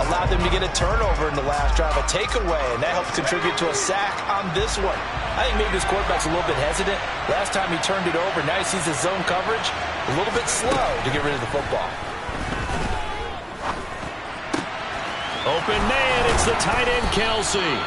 allowed them to get a turnover in the last drive, a takeaway, and that helped contribute to a sack on this one. I think maybe this quarterback's a little bit hesitant. Last time he turned it over, now he sees his zone coverage a little bit slow to get rid of the football. Open man, it's the tight end, Kelsey.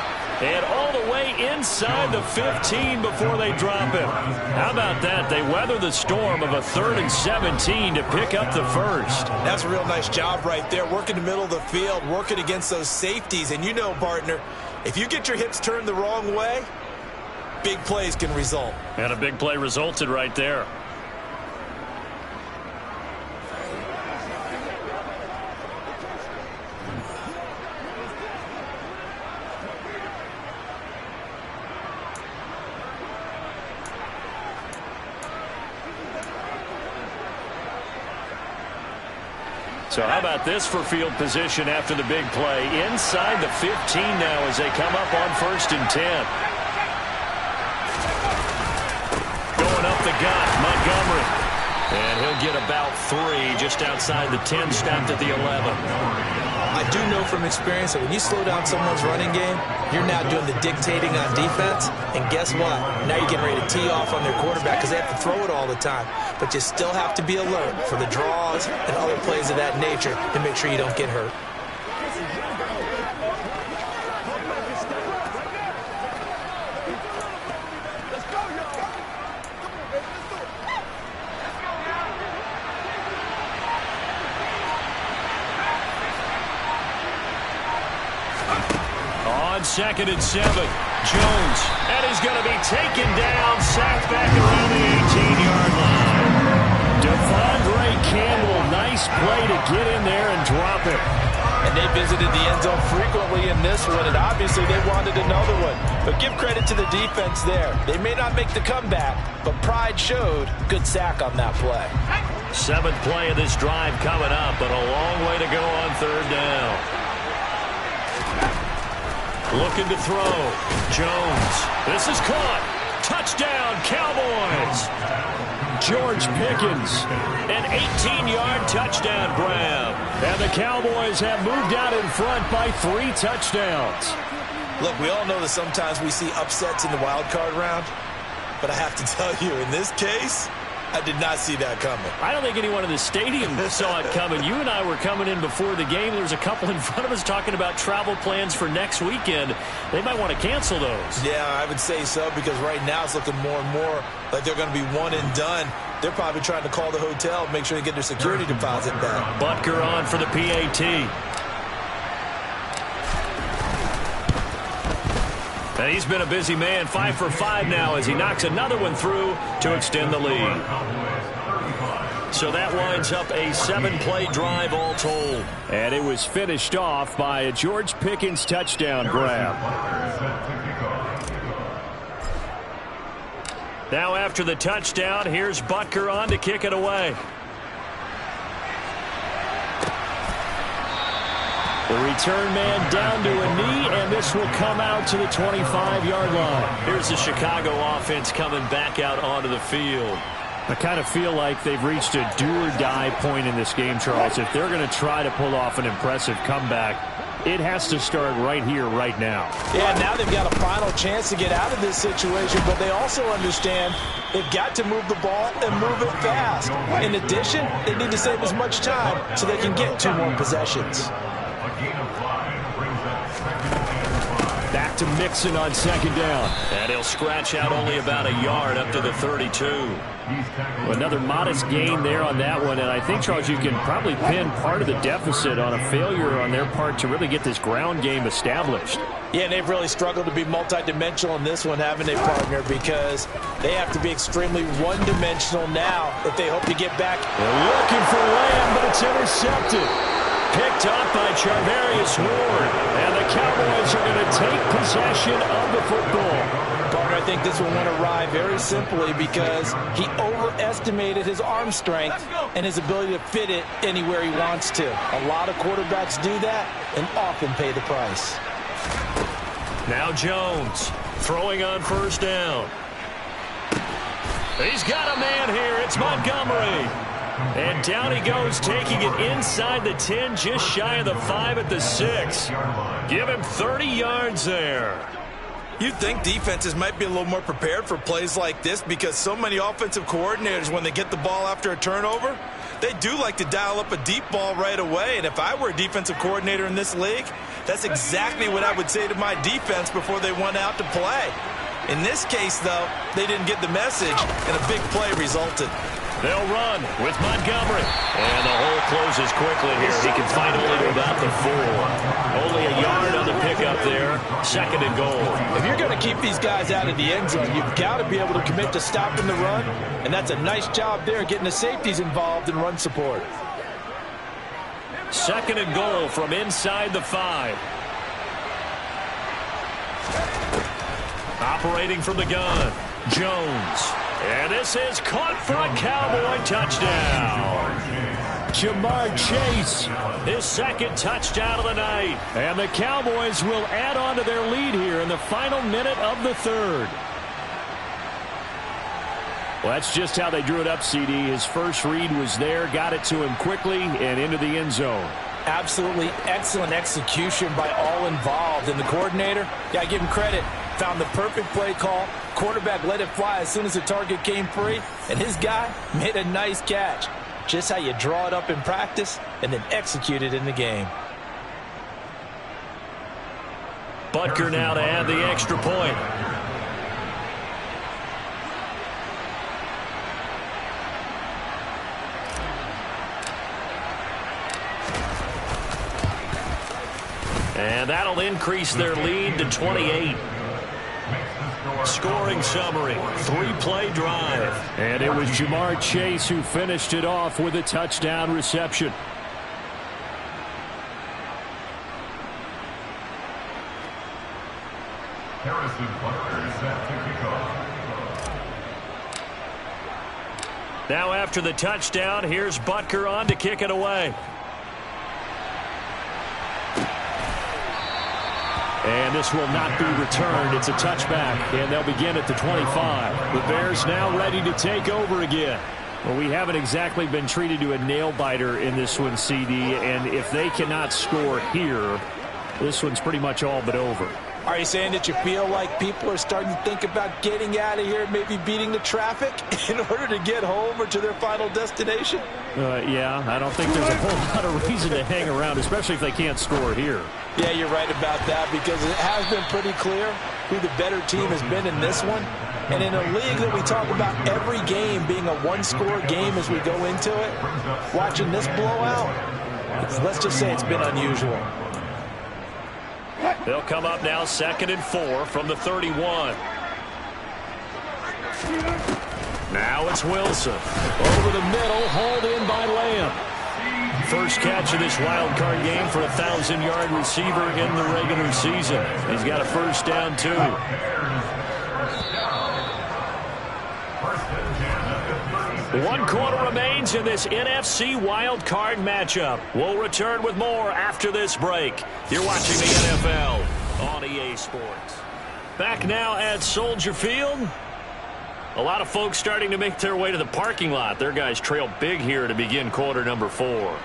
And all the way inside the 15 before they drop him. How about that? They weather the storm of a 3rd and 17 to pick up the first. That's a real nice job right there, working the middle of the field, working against those safeties. And you know, partner, if you get your hips turned the wrong way, big plays can result. And a big play resulted right there. So how about this for field position after the big play? Inside the 15 now as they come up on 1st and 10. Going up the gut, Montgomery. And he'll get about 3 just outside the 10, stopped at the 11. I do know from experience that when you slow down someone's running game, you're now doing the dictating on defense. And guess what? Now you're getting ready to tee off on their quarterback because they have to throw it all the time. But you still have to be alert for the draws and other plays of that nature to make sure you don't get hurt. On 2nd and 7, Jones, and he's going to be taken down, sacked back around the 18-yard line. Devondre Campbell, nice play to get in there and drop it. And they visited the end zone frequently in this one, and obviously they wanted another one. But give credit to the defense there. They may not make the comeback, but pride showed. Good sack on that play. Seventh play of this drive coming up, but a long way to go on third down. Looking to throw. Jones. This is caught. Touchdown, Cowboys. George Pickens. An 18-yard touchdown grab. And the Cowboys have moved out in front by 3 touchdowns. Look, we all know that sometimes we see upsets in the wild card round, but I have to tell you, in this case, I did not see that coming. I don't think anyone in the stadium saw it coming. You and I were coming in before the game. There was a couple in front of us talking about travel plans for next weekend. They might want to cancel those. Yeah, I would say so, because right now it's looking more and more like they're going to be one and done. They're probably trying to call the hotel, make sure they get their security deposit back. Butker on for the PAT. And he's been a busy man, 5 for 5 now as he knocks another one through to extend the lead. So that winds up a 7-play drive all told. And it was finished off by a George Pickens touchdown grab. Now after the touchdown, here's Butker on to kick it away. The return man down to a knee, and this will come out to the 25-yard line. Here's the Chicago offense coming back out onto the field. I kind of feel like they've reached a do-or-die point in this game, Charles. If they're going to try to pull off an impressive comeback, it has to start right here, right now. Yeah, now they've got a final chance to get out of this situation, but they also understand they've got to move the ball and move it fast. In addition, they need to save as much time so they can get 2 more possessions. Back to Mixon on second down. And he'll scratch out only about a yard up to the 32. Another modest gain there on that one, and I think, Charles, you can probably pin part of the deficit on a failure on their part to really get this ground game established. Yeah, and they've really struggled to be multidimensional in this one, haven't they, partner? Because they have to be extremely one-dimensional now if they hope to get back. They're looking for Lamb, but it's intercepted. Picked up by Charvarius Ward. And the Cowboys are going to take possession of the football. Gardner, I think this one went awry very simply because he overestimated his arm strength and his ability to fit it anywhere he wants to. A lot of quarterbacks do that and often pay the price. Now Jones throwing on first down. He's got a man here. It's Montgomery. And down he goes, taking it inside the 10, just shy of the 5 at the 6. Give him 30 yards there. You'd think defenses might be a little more prepared for plays like this because so many offensive coordinators, when they get the ball after a turnover, they do like to dial up a deep ball right away. And if I were a defensive coordinator in this league, that's exactly what I would say to my defense before they went out to play. In this case, though, they didn't get the message, and a big play resulted. They'll run with Montgomery. And the hole closes quickly here. He can fight only to about the 4. Only a yard on the pickup there. 2nd and goal. If you're going to keep these guys out of the end zone, you've got to be able to commit to stopping the run. And that's a nice job there, getting the safeties involved in run support. 2nd and goal from inside the 5. Operating from the gun, Jones. And this is caught for a Cowboy touchdown. Jamar Chase. His 2nd touchdown of the night. And the Cowboys will add on to their lead here in the final minute of the 3rd. Well, that's just how they drew it up, CD. His first read was there, got it to him quickly, and into the end zone. Absolutely excellent execution by all involved. And the coordinator, yeah, I give him credit, found the perfect play call. Quarterback let it fly as soon as the target came free, and his guy made a nice catch. Just how you draw it up in practice and then execute it in the game. Butker now to add the extra point. And that'll increase their lead to 28. Scoring summary, 3-play drive. And it was Jamar Chase who finished it off with a touchdown reception. Harrison Butker set to kick off. Now after the touchdown, here's Butker on to kick it away. And this will not be returned. It's a touchback, and they'll begin at the 25. The Bears now ready to take over again. Well, we haven't exactly been treated to a nail-biter in this one, CD, and if they cannot score here, this one's pretty much all but over. Are you saying that you feel like people are starting to think about getting out of here, maybe beating the traffic in order to get home or to their final destination? Yeah, I don't think there's a whole lot of reason to hang around, especially if they can't score here. Yeah, you're right about that, because it has been pretty clear who the better team has been in this one. And in a league that we talk about every game being a one-score game as we go into it, watching this blowout, let's just say it's been unusual. They'll come up now 2nd and 4 from the 31. Now it's Wilson. Over the middle, hauled in by Lamb. First catch of this wild card game for a 1,000-yard receiver in the regular season. He's got a first down, too. 1 quarter remains in this NFC wild card matchup. We'll return with more after this break. You're watching the NFL on EA Sports. Back now at Soldier Field. A lot of folks starting to make their way to the parking lot. Their guys trail big here to begin quarter number 4.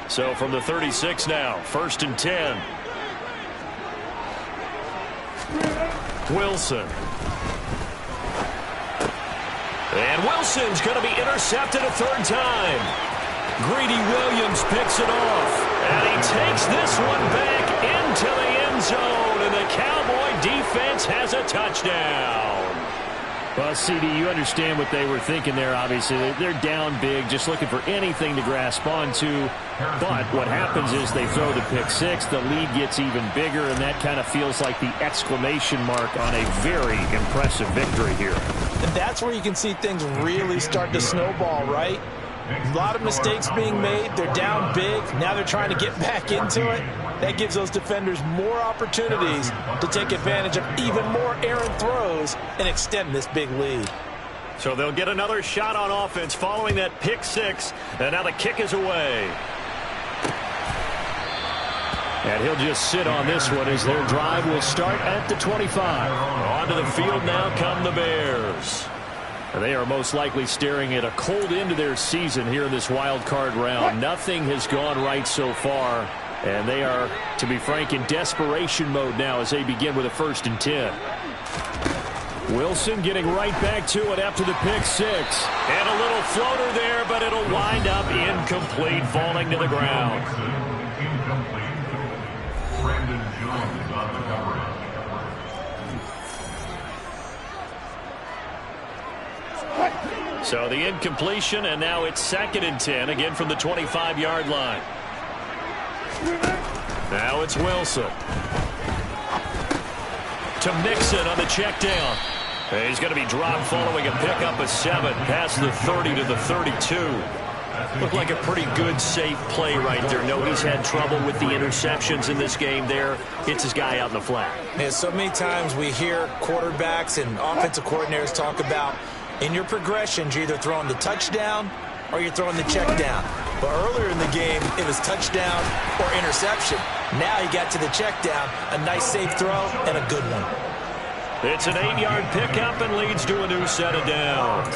So from the 36 now, 1st and 10. Wilson. And Wilson's going to be intercepted a 3rd time. Greedy Williams picks it off. And he takes this one back into the end zone. And the Cowboy defense has a touchdown. Well, CD, you understand what they were thinking there, obviously. They're down big, just looking for anything to grasp onto. But what happens is they throw the pick 6. The lead gets even bigger, and that kind of feels like the exclamation mark on a very impressive victory here. And that's where you can see things really start to snowball, right? A lot of mistakes being made. They're down big. Now they're trying to get back into it. That gives those defenders more opportunities to take advantage of even more errant throws and extend this big lead. So they'll get another shot on offense following that pick 6. And now the kick is away. And he'll just sit on this one as their drive will start at the 25. Onto the field now come the Bears. They are most likely staring at a cold end to their season here in this wild card round. Nothing has gone right so far, and they are, to be frank, in desperation mode now as they begin with a 1st and 10. Wilson getting right back to it after the pick 6. And a little floater there, but it'll wind up incomplete, falling to the ground. Brandon Jones on the coverage. So the incompletion, and now it's 2nd and 10, again from the 25-yard line. Now it's Wilson. To Mixon on the check down. He's going to be dropped following a pickup of 7 past the 30 to the 32. Looked like a pretty good, safe play right there. No, he's had trouble with the interceptions in this game there. Hits his guy out in the flat. Yeah, so many times we hear quarterbacks and offensive coordinators talk about in your progressions, you're either throwing the touchdown or you're throwing the check down. But earlier in the game, it was touchdown or interception. Now he got to the check down, a nice safe throw, and a good one. It's an 8-yard pickup and leads to a new set of downs.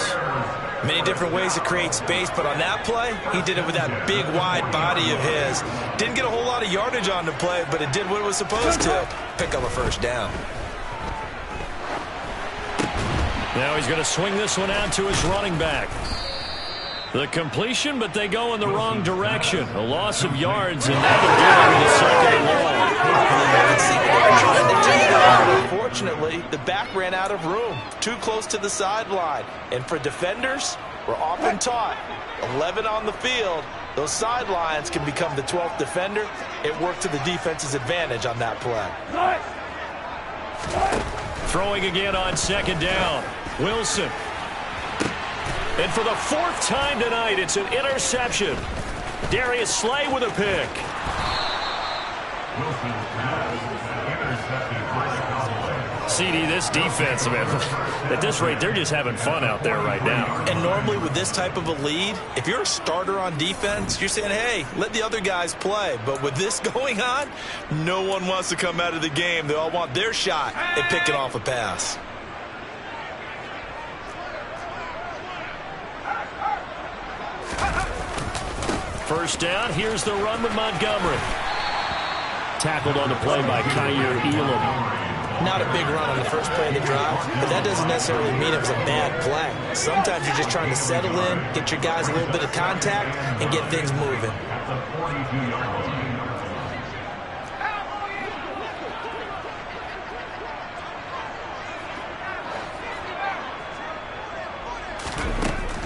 Many different ways to create space, but on that play, he did it with that big, wide body of his. Didn't get a whole lot of yardage on the play, but it did what it was supposed to, pick up a 1st down. Now he's going to swing this one out to his running back. The completion, but they go in the wrong direction. A loss of yards, and now they're dealing with a 2nd and long. Unfortunately, the back ran out of room, too close to the sideline. And for defenders, we're often taught 11 on the field, those sidelines can become the 12th defender. It worked to the defense's advantage on that play. Throwing again on 2nd down. Wilson. And for the 4th time tonight, it's an interception. Darius Slay with a pick. CD, this defense, man, at this rate, they're just having fun out there right now. And normally with this type of a lead, if you're a starter on defense, you're saying, hey, let the other guys play. But with this going on, no one wants to come out of the game. They all want their shot at picking off a pass. First down, here's the run with Montgomery. Tackled on the play by Kaiir Elam. Not a big run on the first play of the drive, but that doesn't necessarily mean it was a bad play. Sometimes you're just trying to settle in, get your guys a little bit of contact, and get things moving.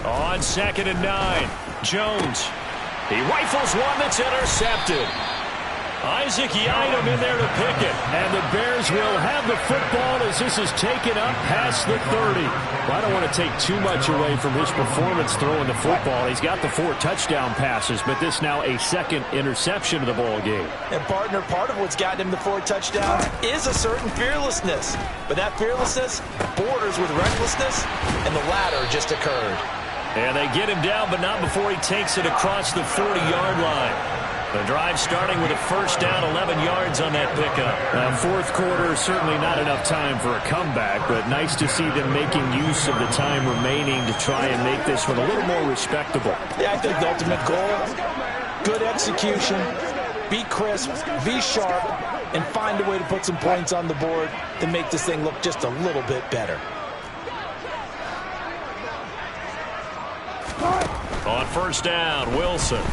On 2nd and 9, Jones. He rifles one that's intercepted. Isaac Yiadom in there to pick it. And the Bears will have the football as this is taken up past the 30. Well, I don't want to take too much away from his performance throwing the football. He's got the 4 touchdown passes, but this now a second interception of the ball game. And, partner, part of what's gotten him the 4 touchdowns is a certain fearlessness. But that fearlessness borders with recklessness, and the latter just occurred. And they get him down, but not before he takes it across the 40-yard line. The drive starting with a first down, 11 yards on that pickup. Fourth quarter, certainly not enough time for a comeback, but nice to see them making use of the time remaining to try and make this one a little more respectable. Yeah, I think the ultimate goal, good execution, be crisp, be sharp, and find a way to put some points on the board to make this thing look just a little bit better. On first down, Wilson.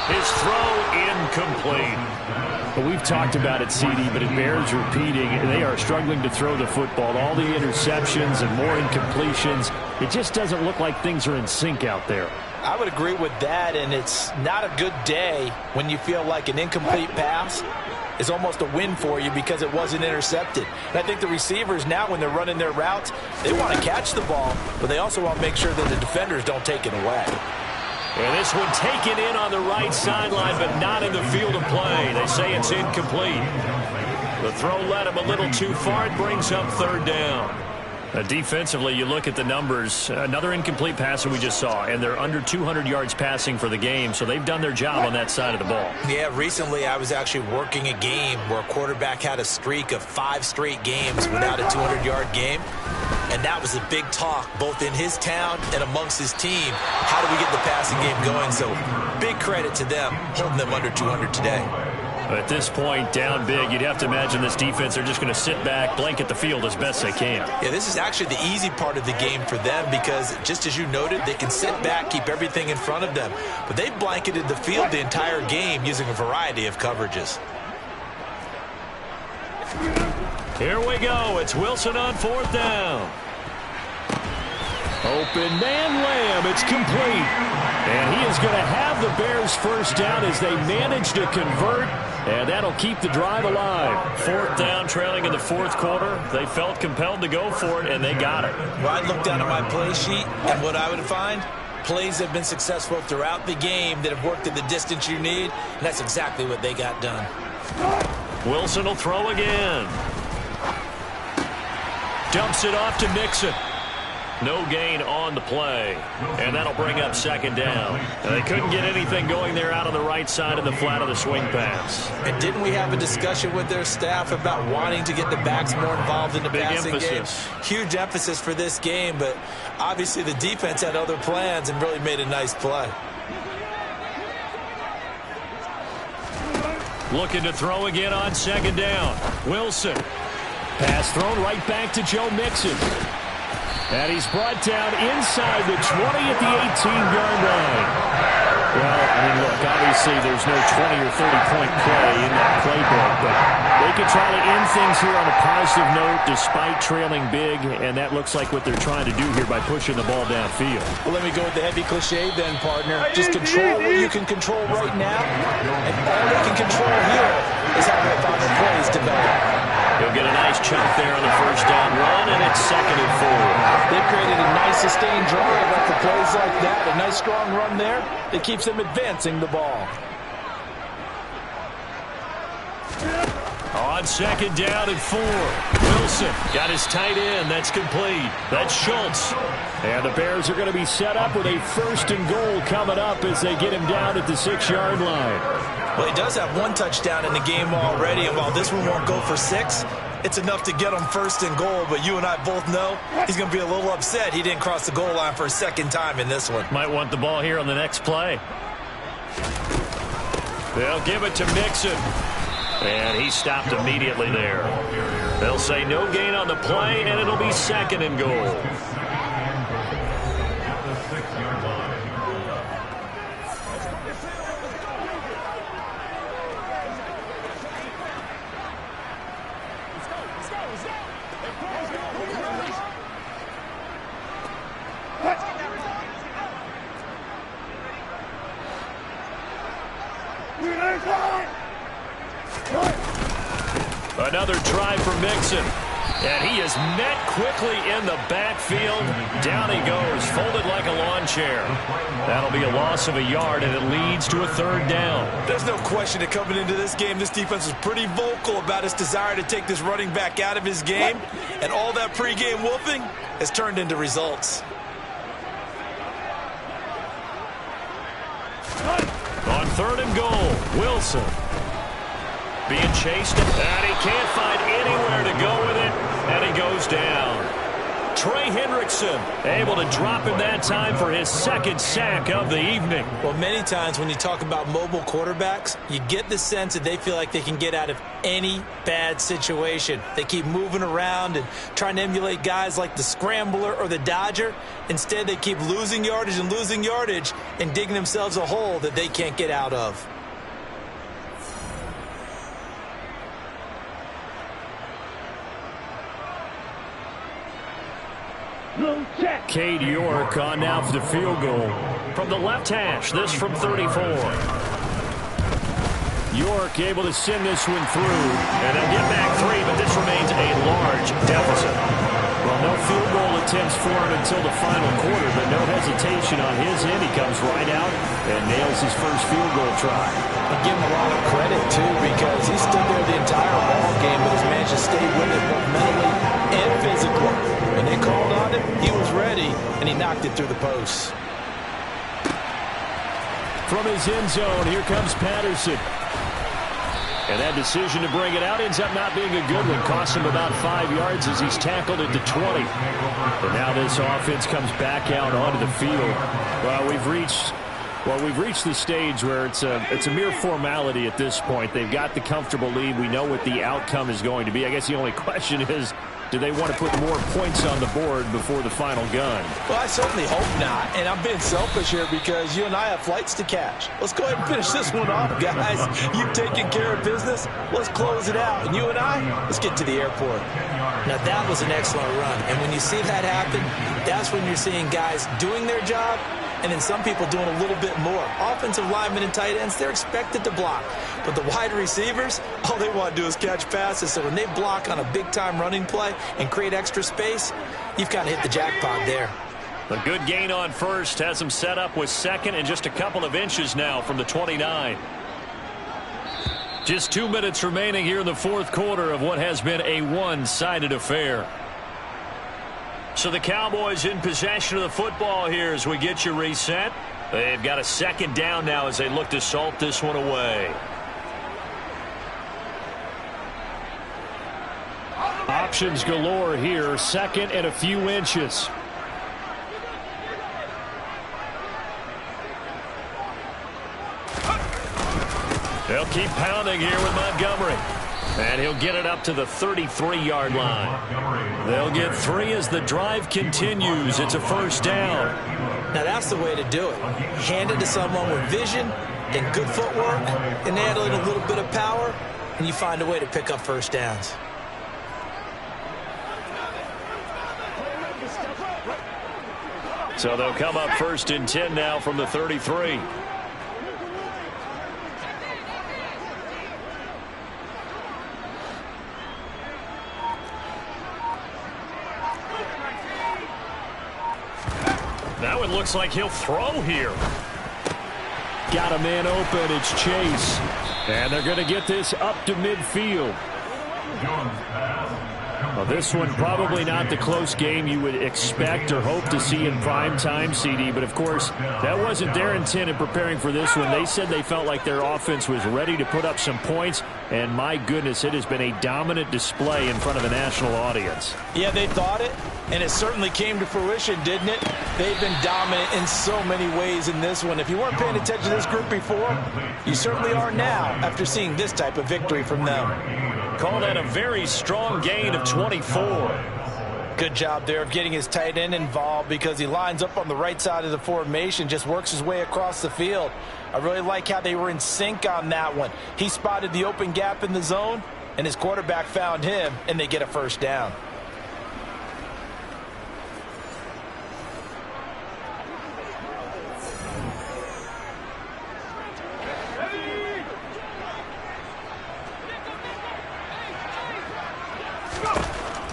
His throw incomplete. But we've talked about it, CD, but it bears repeating. They are struggling to throw the football. All the interceptions and more incompletions. It just doesn't look like things are in sync out there. I would agree with that, and it's not a good day when you feel like an incomplete pass is almost a win for you because it wasn't intercepted. And I think the receivers now, when they're running their routes, they want to catch the ball, but they also want to make sure that the defenders don't take it away. And this one taken in on the right sideline, but not in the field of play. They say it's incomplete. The throw led him a little too far. It brings up third down. Defensively, you look at the numbers. Another incomplete pass that we just saw, and they're under 200 yards passing for the game, so they've done their job on that side of the ball. Yeah, recently I was actually working a game where a quarterback had a streak of 5 straight games without a 200-yard game, and that was a big talk both in his town and amongst his team. How do we get the passing game going? So big credit to them, holding them under 200 today. At this point, down big, you'd have to imagine this defense, they're just going to sit back, blanket the field as best they can. Yeah, this is actually the easy part of the game for them because, just as you noted, they can sit back, keep everything in front of them. But they've blanketed the field the entire game using a variety of coverages. Here we go. It's Wilson on fourth down. Open man, Lamb. It's complete. And he is going to have the Bears first down as they manage to convert. And that'll keep the drive alive. Fourth down, trailing in the fourth quarter. They felt compelled to go for it, and they got it. Well, I'd look down at my play sheet, and what I would find, plays have been successful throughout the game that have worked at the distance you need, and that's exactly what they got done. Wilson will throw again. Dumps it off to Mixon. No gain on the play, and that'll bring up second down. And they couldn't get anything going there out on the right side of the flat of the swing pass. And didn't we have a discussion with their staff about wanting to get the backs more involved in the passing game? Huge emphasis for this game, but obviously the defense had other plans and really made a nice play. Looking to throw again on second down. Wilson. Pass thrown right back to Joe Mixon. And he's brought down inside the 20 at the 18-yard line. Well, I mean, look, obviously there's no 20 or 30-point play in that playbook, but they can try to end things here on a positive note despite trailing big, and that looks like what they're trying to do here by pushing the ball downfield. Well, let me go with the heavy cliche then, partner. Just control what you can control right now, and all they can control here is how their final plays develop. He'll get a nice chunk there on the first down run, and it's 2nd and 4. They've created a nice sustained drive after plays like that. A nice strong run there that keeps them advancing the ball. On second down and 4. Wilson got his tight end. That's complete. That's Schultz. And the Bears are going to be set up with a 1st and goal coming up as they get him down at the 6-yard line. Well, he does have 1 touchdown in the game already, and while this one won't go for 6, it's enough to get him 1st and goal. But you and I both know he's going to be a little upset he didn't cross the goal line for a 2nd time in this one. Might want the ball here on the next play. They'll give it to Mixon. And he stopped immediately there. They'll say no gain on the play, and it'll be 2nd and goal. Another try for Mixon. And he is met quickly in the backfield. Down he goes, folded like a lawn chair. That'll be a loss of a yard, and it leads to a 3rd down. There's no question that coming into this game, this defense is pretty vocal about its desire to take this running back out of his game. And all that pregame wolfing has turned into results. On 3rd and goal, Wilson. Being chased, and he can't find anywhere to go with it, and he goes down. Trey Hendrickson able to drop him that time for his 2nd sack of the evening. Well, many times when you talk about mobile quarterbacks, you get the sense that they feel like they can get out of any bad situation. They keep moving around and trying to emulate guys like the Scrambler or the Dodger. Instead, they keep losing yardage and digging themselves a hole that they can't get out of. Cade York on now for the field goal. From the left hash, this from 34. York able to send this one through. And they'll get back 3, but this remains a large deficit. Well, no field goal attempts for him until the final quarter, but no hesitation on his end. He comes right out and nails his first field goal try. I give him a lot of credit, too, because he stood there the entire ball game, but has managed to stay with it both mentally and physically. When they called on him, he was ready, and he knocked it through the posts. From his end zone, here comes Patterson. And that decision to bring it out ends up not being a good one. Costs him about 5 yards as he's tackled at the 20. And now this offense comes back out onto the field. Well, we've reached the stage where it's a mere formality at this point. They've got the comfortable lead. We know what the outcome is going to be. I guess the only question is, do they want to put more points on the board before the final gun? Well, I certainly hope not. And I'm being selfish here because you and I have flights to catch. Let's go ahead and finish this one off, guys. You've taken care of business. Let's close it out. And you and I, let's get to the airport. Now, that was an excellent run. And when you see that happen, that's when you're seeing guys doing their job and then some people doing a little bit more. Offensive linemen and tight ends, they're expected to block. But the wide receivers, all they want to do is catch passes. So when they block on a big-time running play and create extra space, you've kind of hit the jackpot there. A good gain on first has him set up with 2nd and just a couple of inches now from the 29. Just 2 minutes remaining here in the 4th quarter of what has been a one-sided affair. So the Cowboys in possession of the football here as we get you reset. They've got a 2nd down now as they look to salt this one away. Options galore here. 2nd and a few inches. They'll keep pounding here with Montgomery. And he'll get it up to the 33-yard line. They'll get 3 as the drive continues. It's a 1st down. Now that's the way to do it. Hand it to someone with vision and good footwork and add in a little bit of power, and you find a way to pick up 1st downs. So they'll come up 1st and 10 now from the 33. Now it looks like he'll throw here. Got a man open. It's Chase. And they're going to get this up to midfield. Well, this one probably not the close game you would expect or hope to see in prime time, CD. But, of course, that wasn't their intent in preparing for this one. They said they felt like their offense was ready to put up some points. And, my goodness, it has been a dominant display in front of a national audience. Yeah, they thought it, and it certainly came to fruition, didn't it? They've been dominant in so many ways in this one. If you weren't paying attention to this group before, you certainly are now after seeing this type of victory from them. Called out a very strong gain of 24. Good job there of getting his tight end involved because he lines up on the right side of the formation, just works his way across the field. I really like how they were in sync on that one. He spotted the open gap in the zone, and his quarterback found him, and they get a first down.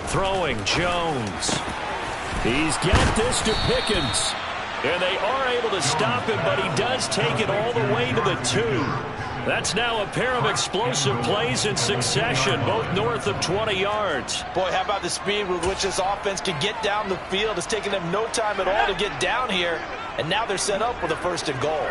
Throwing Jones. He's got this to Pickens. And they are able to stop him, but he does take it all the way to the 2. That's now a pair of explosive plays in succession, both north of 20 yards. Boy, how about the speed with which this offense can get down the field? It's taken them no time at all to get down here, and now they're set up with a 1st and goal.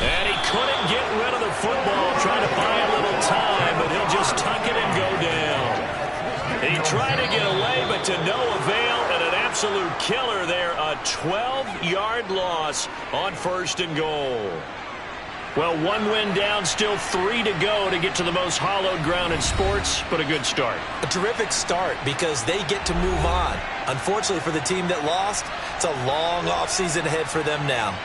And he couldn't get rid of the football, trying to buy a little time, but he'll just tuck it and go down. He tried to get away, but to no avail, and an absolute killer there, a 12-yard loss on 1st and goal. Well, 1 win down, still 3 to go to get to the most hallowed ground in sports, but a good start. A terrific start because they get to move on. Unfortunately for the team that lost, it's a long offseason ahead for them now.